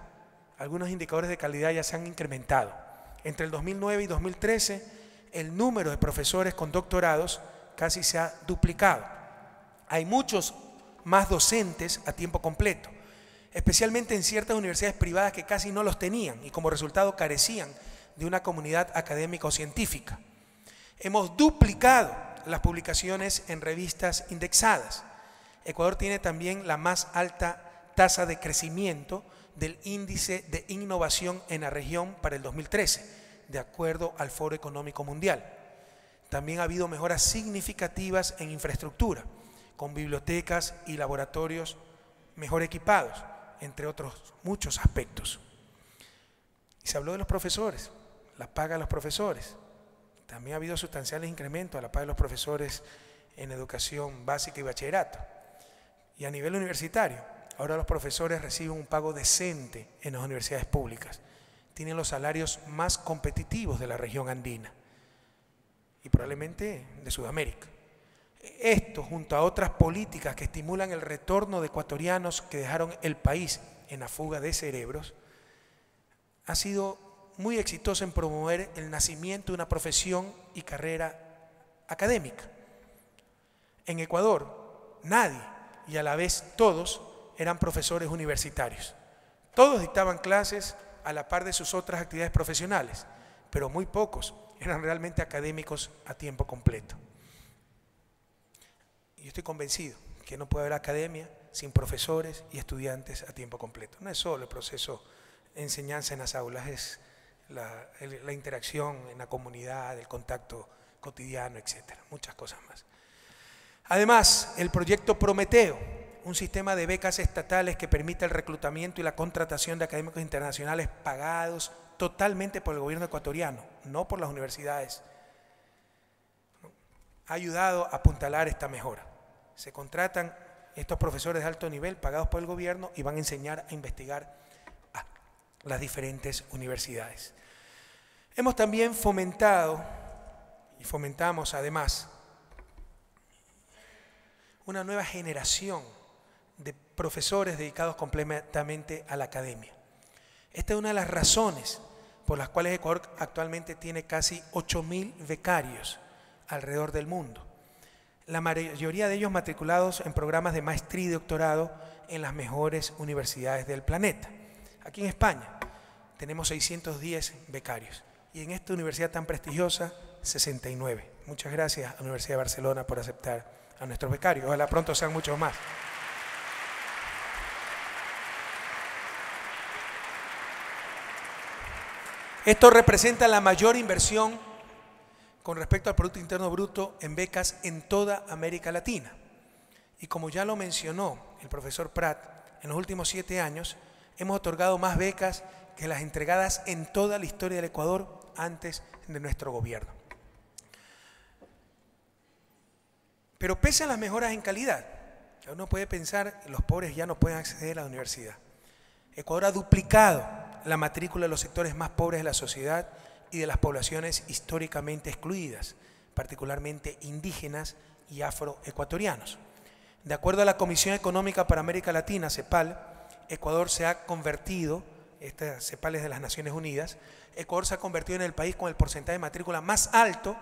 algunos indicadores de calidad ya se han incrementado. Entre el 2009 y 2013, el número de profesores con doctorados casi se ha duplicado. Hay muchos más docentes a tiempo completo, especialmente en ciertas universidades privadas que casi no los tenían y como resultado carecían de una comunidad académica o científica. Hemos duplicado las publicaciones en revistas indexadas. Ecuador tiene también la más alta tasa de crecimiento del índice de innovación en la región para el 2013, de acuerdo al Foro Económico Mundial. También ha habido mejoras significativas en infraestructura, con bibliotecas y laboratorios mejor equipados, entre otros muchos aspectos. Y se habló de los profesores, la paga de los profesores. También ha habido sustanciales incrementos a la paga de los profesores en educación básica y bachillerato. Y a nivel universitario, ahora los profesores reciben un pago decente en las universidades públicas. Tienen los salarios más competitivos de la región andina y probablemente de Sudamérica. Esto, junto a otras políticas que estimulan el retorno de ecuatorianos que dejaron el país en la fuga de cerebros, ha sido muy exitoso en promover el nacimiento de una profesión y carrera académica. En Ecuador, nadie y a la vez todos eran profesores universitarios. Todos dictaban clases a la par de sus otras actividades profesionales, pero muy pocos eran realmente académicos a tiempo completo. Yo estoy convencido que no puede haber academia sin profesores y estudiantes a tiempo completo. No es solo el proceso de enseñanza en las aulas, es la interacción en la comunidad, el contacto cotidiano, etcétera, muchas cosas más. Además, el proyecto Prometeo, un sistema de becas estatales que permite el reclutamiento y la contratación de académicos internacionales pagados totalmente por el gobierno ecuatoriano, no por las universidades, ha ayudado a apuntalar esta mejora. Se contratan estos profesores de alto nivel pagados por el gobierno y van a enseñar a investigar a las diferentes universidades. Hemos también fomentado y fomentamos además una nueva generación de profesores dedicados completamente a la academia. Esta es una de las razones por las cuales Ecuador actualmente tiene casi 8.000 becarios alrededor del mundo. La mayoría de ellos matriculados en programas de maestría y doctorado en las mejores universidades del planeta. Aquí en España tenemos 610 becarios y en esta universidad tan prestigiosa 69. Muchas gracias a la Universidad de Barcelona por aceptar a nuestros becarios. Ojalá pronto sean muchos más. Esto representa la mayor inversión con respecto al Producto Interno Bruto en becas en toda América Latina. Y como ya lo mencionó el profesor Prat, en los últimos 7 años hemos otorgado más becas que las entregadas en toda la historia del Ecuador antes de nuestro gobierno. Pero pese a las mejoras en calidad, uno puede pensar que los pobres ya no pueden acceder a la universidad. Ecuador ha duplicado la matrícula de los sectores más pobres de la sociedad y de las poblaciones históricamente excluidas, particularmente indígenas y afroecuatorianos. De acuerdo a la Comisión Económica para América Latina, CEPAL, Ecuador se ha convertido, esta CEPAL es de las Naciones Unidas, Ecuador se ha convertido en el país con el porcentaje de matrícula más alto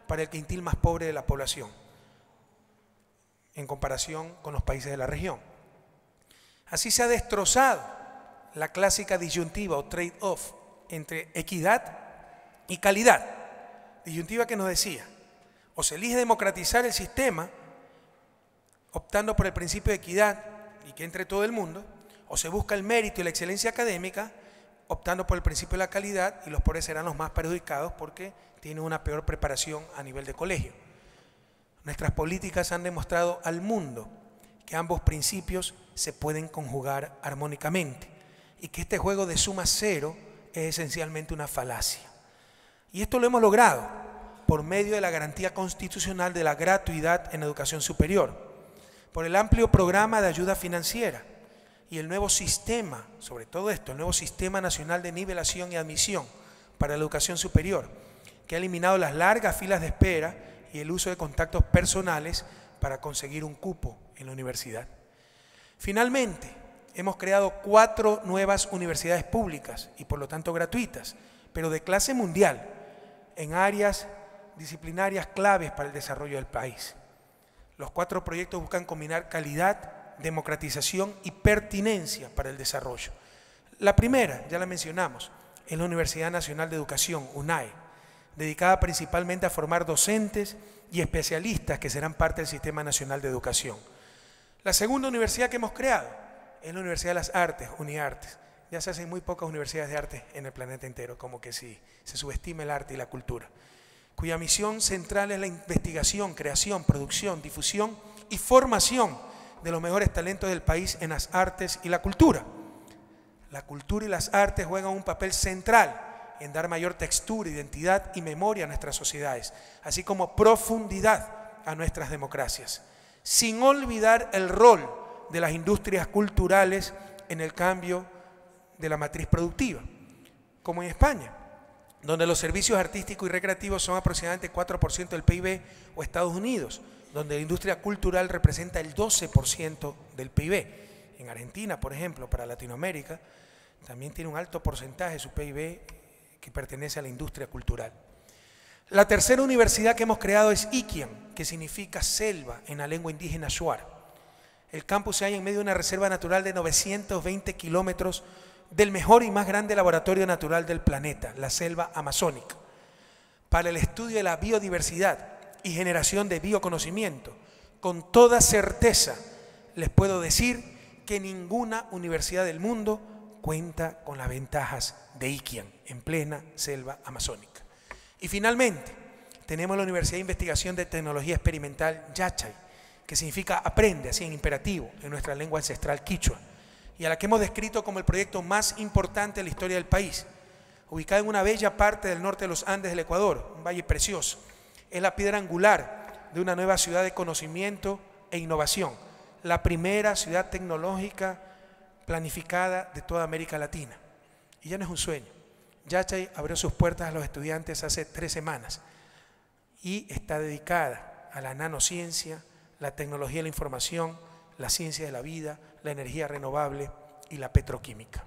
para el quintil más pobre de la población, en comparación con los países de la región. Así se ha destrozado la clásica disyuntiva o trade-off entre equidad y calidad. Disyuntiva que nos decía, o se elige democratizar el sistema, optando por el principio de equidad y que entre todo el mundo, o se busca el mérito y la excelencia académica, optando por el principio de la calidad, y los pobres serán los más perjudicados porque tienen una peor preparación a nivel de colegio. Nuestras políticas han demostrado al mundo que ambos principios se pueden conjugar armónicamente y que este juego de suma cero es esencialmente una falacia. Y esto lo hemos logrado por medio de la garantía constitucional de la gratuidad en educación superior, por el amplio programa de ayuda financiera y el nuevo sistema, sobre todo esto, el nuevo Sistema Nacional de Nivelación y Admisión para la Educación Superior, que ha eliminado las largas filas de espera y el uso de contactos personales para conseguir un cupo en la universidad. Finalmente, hemos creado 4 nuevas universidades públicas y por lo tanto gratuitas, pero de clase mundial, en áreas disciplinarias claves para el desarrollo del país. Los 4 proyectos buscan combinar calidad, democratización y pertinencia para el desarrollo. La primera, ya la mencionamos, es la Universidad Nacional de Educación, UNAE, dedicada principalmente a formar docentes y especialistas que serán parte del Sistema Nacional de Educación. La segunda universidad que hemos creado es la Universidad de las Artes, UNIARTES. Ya se hacen muy pocas universidades de arte en el planeta entero, como que sí, se subestima el arte y la cultura, cuya misión central es la investigación, creación, producción, difusión y formación de los mejores talentos del país en las artes y la cultura. La cultura y las artes juegan un papel central en dar mayor textura, identidad y memoria a nuestras sociedades, así como profundidad a nuestras democracias, sin olvidar el rol de las industrias culturales en el cambio de la matriz productiva, como en España, donde los servicios artísticos y recreativos son aproximadamente 4% del PIB, o Estados Unidos, donde la industria cultural representa el 12% del PIB. En Argentina, por ejemplo, para Latinoamérica, también tiene un alto porcentaje de su PIB que pertenece a la industria cultural. La tercera universidad que hemos creado es Iquian, que significa selva en la lengua indígena Shuar. El campus se halla en medio de una reserva natural de 920 kilómetros del mejor y más grande laboratorio natural del planeta, la selva amazónica, para el estudio de la biodiversidad y generación de bioconocimiento, con toda certeza les puedo decir que ninguna universidad del mundo cuenta con las ventajas de Iquian, en plena selva amazónica. Y finalmente, tenemos la Universidad de Investigación de Tecnología Experimental Yachay, que significa aprende, así en imperativo, en nuestra lengua ancestral quichua, y a la que hemos descrito como el proyecto más importante de la historia del país. Ubicada en una bella parte del norte de los Andes del Ecuador, un valle precioso, es la piedra angular de una nueva ciudad de conocimiento e innovación, la primera ciudad tecnológica planificada de toda América Latina. Y ya no es un sueño. Yachay abrió sus puertas a los estudiantes hace 3 semanas y está dedicada a la nanociencia, la tecnología de la información, la ciencia de la vida, la energía renovable y la petroquímica.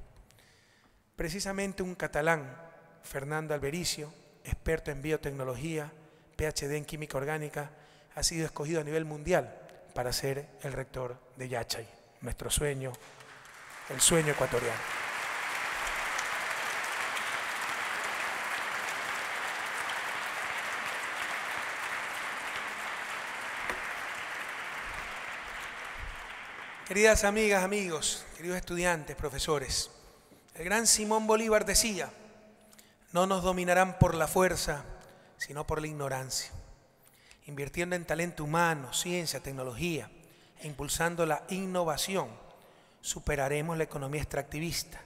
Precisamente un catalán, Fernando Albericio, experto en biotecnología, PhD en química orgánica, ha sido escogido a nivel mundial para ser el rector de Yachay, nuestro sueño, el sueño ecuatoriano. Queridas amigas, amigos, queridos estudiantes, profesores, el gran Simón Bolívar decía: no nos dominarán por la fuerza, sino por la ignorancia. Invirtiendo en talento humano, ciencia, tecnología e impulsando la innovación, superaremos la economía extractivista,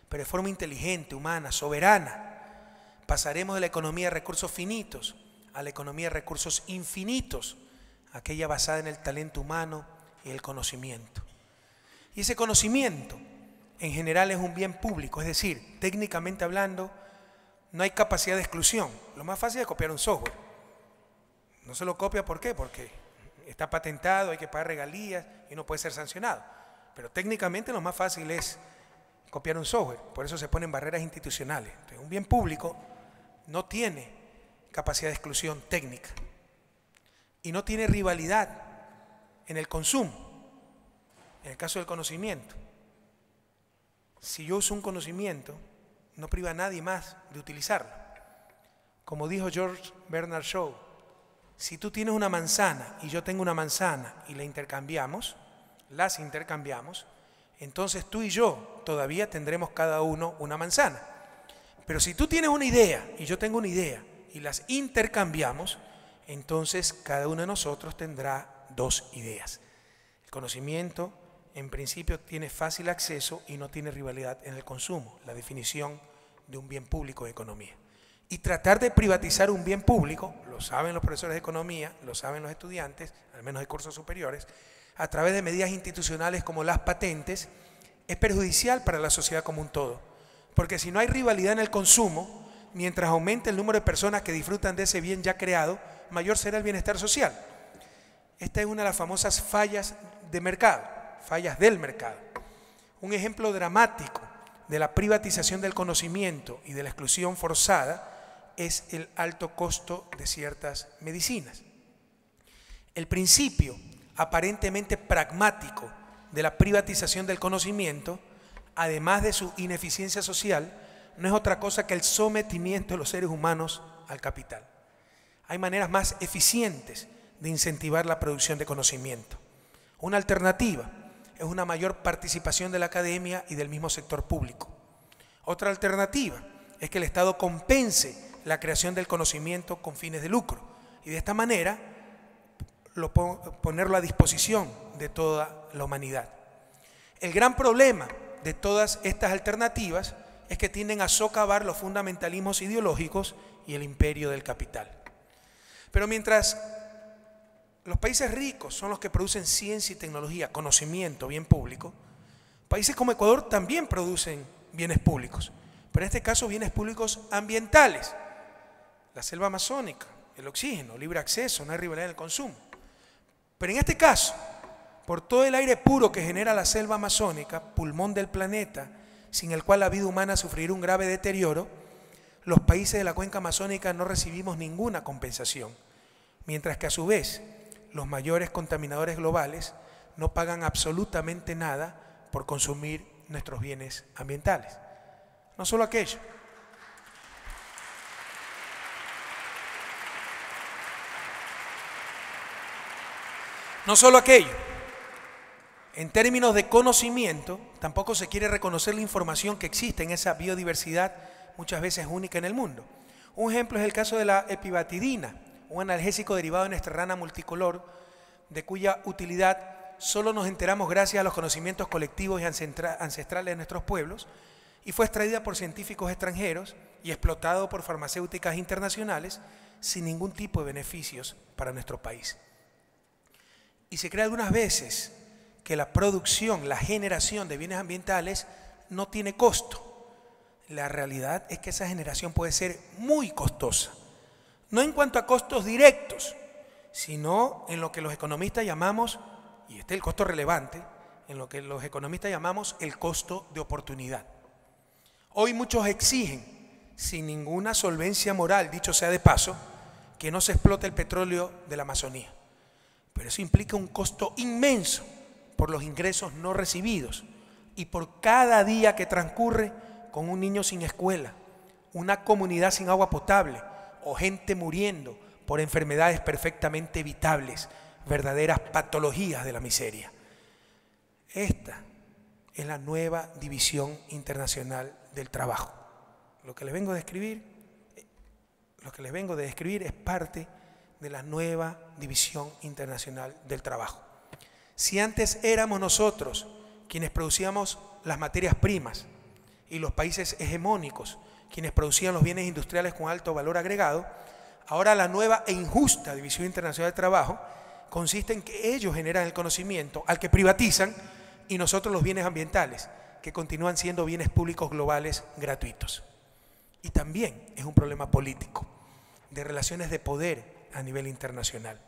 pero de forma inteligente, humana, soberana. Pasaremos de la economía de recursos finitos a la economía de recursos infinitos, aquella basada en el talento humano y el conocimiento. Y ese conocimiento, en general, es un bien público, es decir, técnicamente hablando, no hay capacidad de exclusión. Lo más fácil es copiar un software. No se lo copia, ¿por qué? Porque está patentado, hay que pagar regalías y no puede ser sancionado. Pero técnicamente lo más fácil es copiar un software, por eso se ponen barreras institucionales. Entonces, un bien público no tiene capacidad de exclusión técnica y no tiene rivalidad en el consumo. En el caso del conocimiento, si yo uso un conocimiento, no priva a nadie más de utilizarlo. Como dijo George Bernard Shaw, si tú tienes una manzana y yo tengo una manzana y las intercambiamos, entonces tú y yo todavía tendremos cada uno una manzana. Pero si tú tienes una idea y yo tengo una idea y las intercambiamos, entonces cada uno de nosotros tendrá 2 ideas. El conocimiento, en principio, tiene fácil acceso y no tiene rivalidad en el consumo, la definición de un bien público de economía. Y tratar de privatizar un bien público, lo saben los profesores de economía, lo saben los estudiantes, al menos de cursos superiores, a través de medidas institucionales como las patentes, es perjudicial para la sociedad como un todo. Porque si no hay rivalidad en el consumo, mientras aumente el número de personas que disfrutan de ese bien ya creado, mayor será el bienestar social. Esta es una de las famosas fallas de mercado, fallas del mercado. Un ejemplo dramático de la privatización del conocimiento y de la exclusión forzada es el alto costo de ciertas medicinas. El principio aparentemente pragmático de la privatización del conocimiento, además de su ineficiencia social, no es otra cosa que el sometimiento de los seres humanos al capital. Hay maneras más eficientes de incentivar la producción de conocimiento. Una alternativa es una mayor participación de la academia y del mismo sector público. Otra alternativa es que el Estado compense la creación del conocimiento con fines de lucro y de esta manera ponerlo a disposición de toda la humanidad. El gran problema de todas estas alternativas es que tienden a socavar los fundamentalismos ideológicos y el imperio del capital. Pero mientras los países ricos son los que producen ciencia y tecnología, conocimiento, bien público, países como Ecuador también producen bienes públicos, pero en este caso bienes públicos ambientales. La selva amazónica, el oxígeno, libre acceso, no hay rivalidad en el consumo. Pero en este caso, por todo el aire puro que genera la selva amazónica, pulmón del planeta, sin el cual la vida humana sufrirá un grave deterioro, los países de la cuenca amazónica no recibimos ninguna compensación, mientras que a su vez los mayores contaminadores globales no pagan absolutamente nada por consumir nuestros bienes ambientales. No solo aquello. No solo aquello, en términos de conocimiento, tampoco se quiere reconocer la información que existe en esa biodiversidad, muchas veces única en el mundo. Un ejemplo es el caso de la epibatidina, un analgésico derivado de nuestra rana multicolor, de cuya utilidad solo nos enteramos gracias a los conocimientos colectivos y ancestrales de nuestros pueblos, y fue extraída por científicos extranjeros y explotado por farmacéuticas internacionales sin ningún tipo de beneficios para nuestro país. Y se cree algunas veces que la producción, la generación de bienes ambientales no tiene costo. La realidad es que esa generación puede ser muy costosa, no en cuanto a costos directos, sino en lo que los economistas llamamos, y este es el costo relevante, en lo que los economistas llamamos el costo de oportunidad. Hoy muchos exigen, sin ninguna solvencia moral, dicho sea de paso, que no se explote el petróleo de la Amazonía. Pero eso implica un costo inmenso por los ingresos no recibidos y por cada día que transcurre con un niño sin escuela, una comunidad sin agua potable o gente muriendo por enfermedades perfectamente evitables, verdaderas patologías de la miseria. Esta es la nueva división internacional del trabajo. Lo que les vengo de describir es parte de la nueva división internacional del trabajo. Si antes éramos nosotros quienes producíamos las materias primas y los países hegemónicos quienes producían los bienes industriales con alto valor agregado, ahora la nueva e injusta división internacional del trabajo consiste en que ellos generan el conocimiento al que privatizan y nosotros los bienes ambientales, que continúan siendo bienes públicos globales gratuitos. Y también es un problema político, de relaciones de poder a nivel internacional.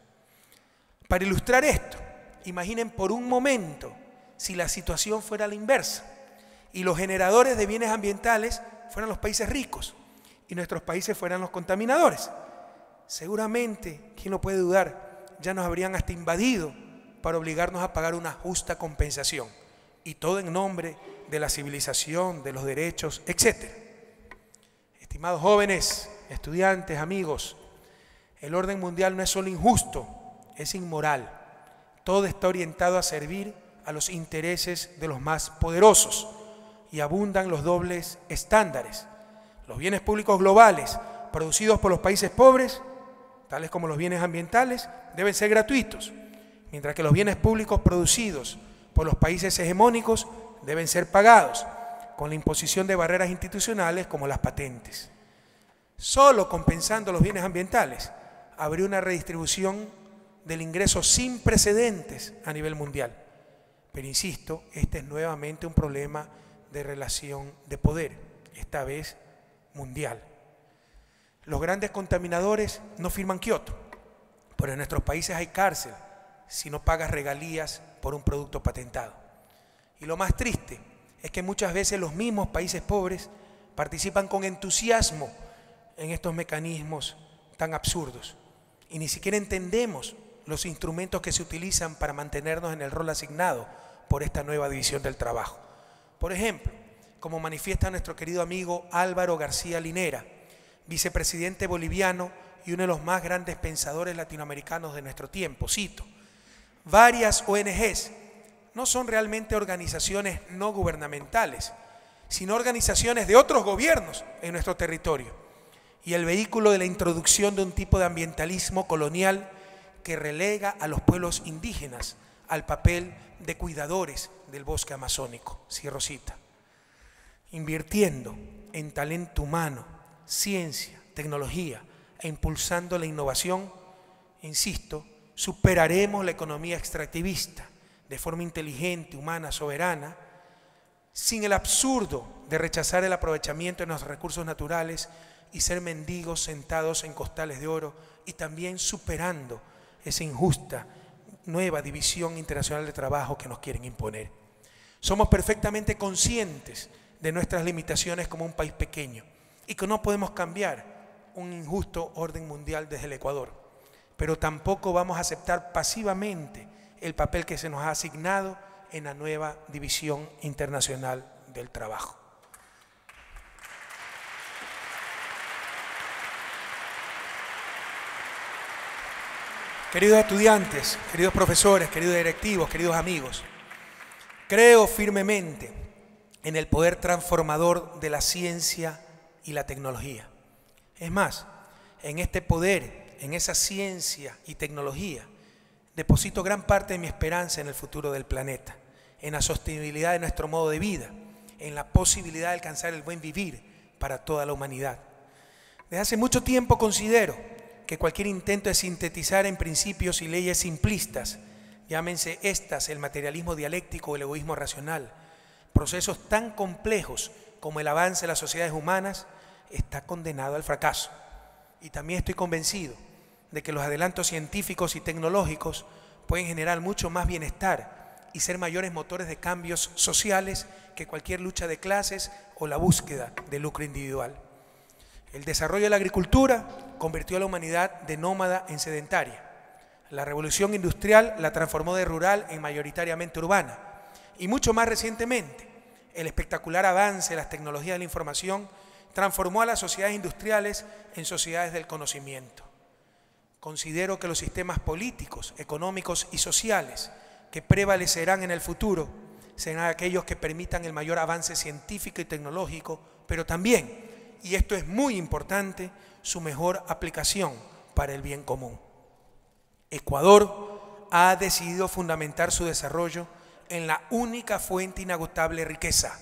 Para ilustrar esto, imaginen por un momento si la situación fuera la inversa y los generadores de bienes ambientales fueran los países ricos y nuestros países fueran los contaminadores. Seguramente, ¿quién lo puede dudar? Ya nos habrían hasta invadido para obligarnos a pagar una justa compensación, y todo en nombre de la civilización, de los derechos, etc. Estimados jóvenes, estudiantes, amigos, el orden mundial no es solo injusto, es inmoral. Todo está orientado a servir a los intereses de los más poderosos y abundan los dobles estándares. Los bienes públicos globales producidos por los países pobres, tales como los bienes ambientales, deben ser gratuitos, mientras que los bienes públicos producidos por los países hegemónicos deben ser pagados con la imposición de barreras institucionales como las patentes. Solo compensando los bienes ambientales habría una redistribución del ingreso sin precedentes a nivel mundial. Pero insisto, este es nuevamente un problema de relación de poder, esta vez mundial. Los grandes contaminadores no firman Kioto, pero en nuestros países hay cárcel si no pagas regalías por un producto patentado. Y lo más triste es que muchas veces los mismos países pobres participan con entusiasmo en estos mecanismos tan absurdos y ni siquiera entendemos los instrumentos que se utilizan para mantenernos en el rol asignado por esta nueva división del trabajo. Por ejemplo, como manifiesta nuestro querido amigo Álvaro García Linera, vicepresidente boliviano y uno de los más grandes pensadores latinoamericanos de nuestro tiempo, cito: varias ONGs no son realmente organizaciones no gubernamentales, sino organizaciones de otros gobiernos en nuestro territorio y el vehículo de la introducción de un tipo de ambientalismo colonial que relega a los pueblos indígenas al papel de cuidadores del bosque amazónico. Cierro cita. Invirtiendo en talento humano, ciencia, tecnología e impulsando la innovación, insisto, superaremos la economía extractivista de forma inteligente, humana, soberana, sin el absurdo de rechazar el aprovechamiento de nuestros recursos naturales y ser mendigos sentados en costales de oro, y también superando esa injusta nueva división internacional de trabajo que nos quieren imponer. Somos perfectamente conscientes de nuestras limitaciones como un país pequeño y que no podemos cambiar un injusto orden mundial desde el Ecuador, pero tampoco vamos a aceptar pasivamente el papel que se nos ha asignado en la nueva división internacional del trabajo. Queridos estudiantes, queridos profesores, queridos directivos, queridos amigos, creo firmemente en el poder transformador de la ciencia y la tecnología. Es más, en este poder, en esa ciencia y tecnología, deposito gran parte de mi esperanza en el futuro del planeta, en la sostenibilidad de nuestro modo de vida, en la posibilidad de alcanzar el buen vivir para toda la humanidad. Desde hace mucho tiempo considero que cualquier intento de sintetizar en principios y leyes simplistas, llámense estas el materialismo dialéctico o el egoísmo racional, procesos tan complejos como el avance de las sociedades humanas, está condenado al fracaso. Y también estoy convencido de que los adelantos científicos y tecnológicos pueden generar mucho más bienestar y ser mayores motores de cambios sociales que cualquier lucha de clases o la búsqueda de lucro individual. El desarrollo de la agricultura convirtió a la humanidad de nómada en sedentaria. La revolución industrial la transformó de rural en mayoritariamente urbana. Y mucho más recientemente, el espectacular avance de las tecnologías de la información transformó a las sociedades industriales en sociedades del conocimiento. Considero que los sistemas políticos, económicos y sociales que prevalecerán en el futuro serán aquellos que permitan el mayor avance científico y tecnológico, pero también, y esto es muy importante, su mejor aplicación para el bien común. Ecuador ha decidido fundamentar su desarrollo en la única fuente inagotable de riqueza,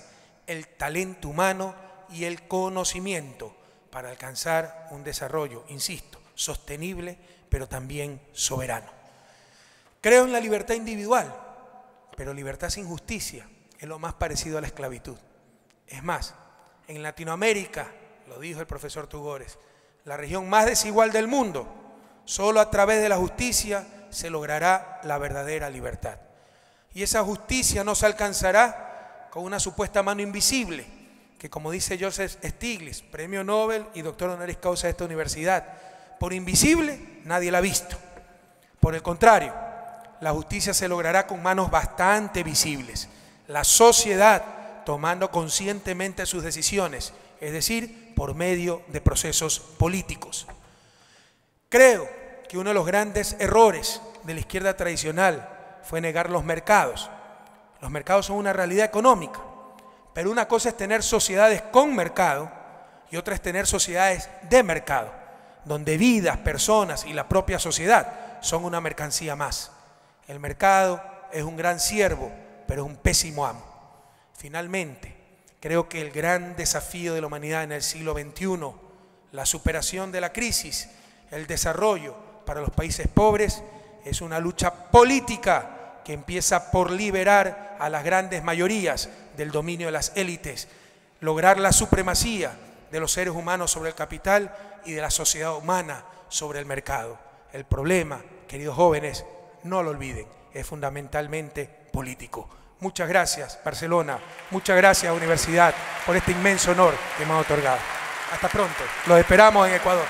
el talento humano y el conocimiento, para alcanzar un desarrollo, insisto, sostenible, pero también soberano. Creo en la libertad individual, pero libertad sin justicia es lo más parecido a la esclavitud. Es más, en Latinoamérica, lo dijo el profesor Tugores, la región más desigual del mundo, solo a través de la justicia se logrará la verdadera libertad. Y esa justicia no se alcanzará con una supuesta mano invisible, que como dice Joseph Stiglitz, premio Nobel y doctor honoris causa de esta universidad, por invisible nadie la ha visto. Por el contrario, la justicia se logrará con manos bastante visibles. La sociedad tomando conscientemente sus decisiones, es decir, por medio de procesos políticos. Creo que uno de los grandes errores de la izquierda tradicional fue negar los mercados. Los mercados son una realidad económica, pero una cosa es tener sociedades con mercado y otra es tener sociedades de mercado, donde vidas, personas y la propia sociedad son una mercancía más. El mercado es un gran siervo, pero es un pésimo amo. Finalmente, creo que el gran desafío de la humanidad en el siglo XXI, la superación de la crisis, el desarrollo para los países pobres, es una lucha política que empieza por liberar a las grandes mayorías del dominio de las élites, lograr la supremacía de los seres humanos sobre el capital y de la sociedad humana sobre el mercado. El problema, queridos jóvenes, no lo olviden, es fundamentalmente político. Muchas gracias, Barcelona. Muchas gracias, Universidad, por este inmenso honor que me han otorgado. Hasta pronto. Los esperamos en Ecuador.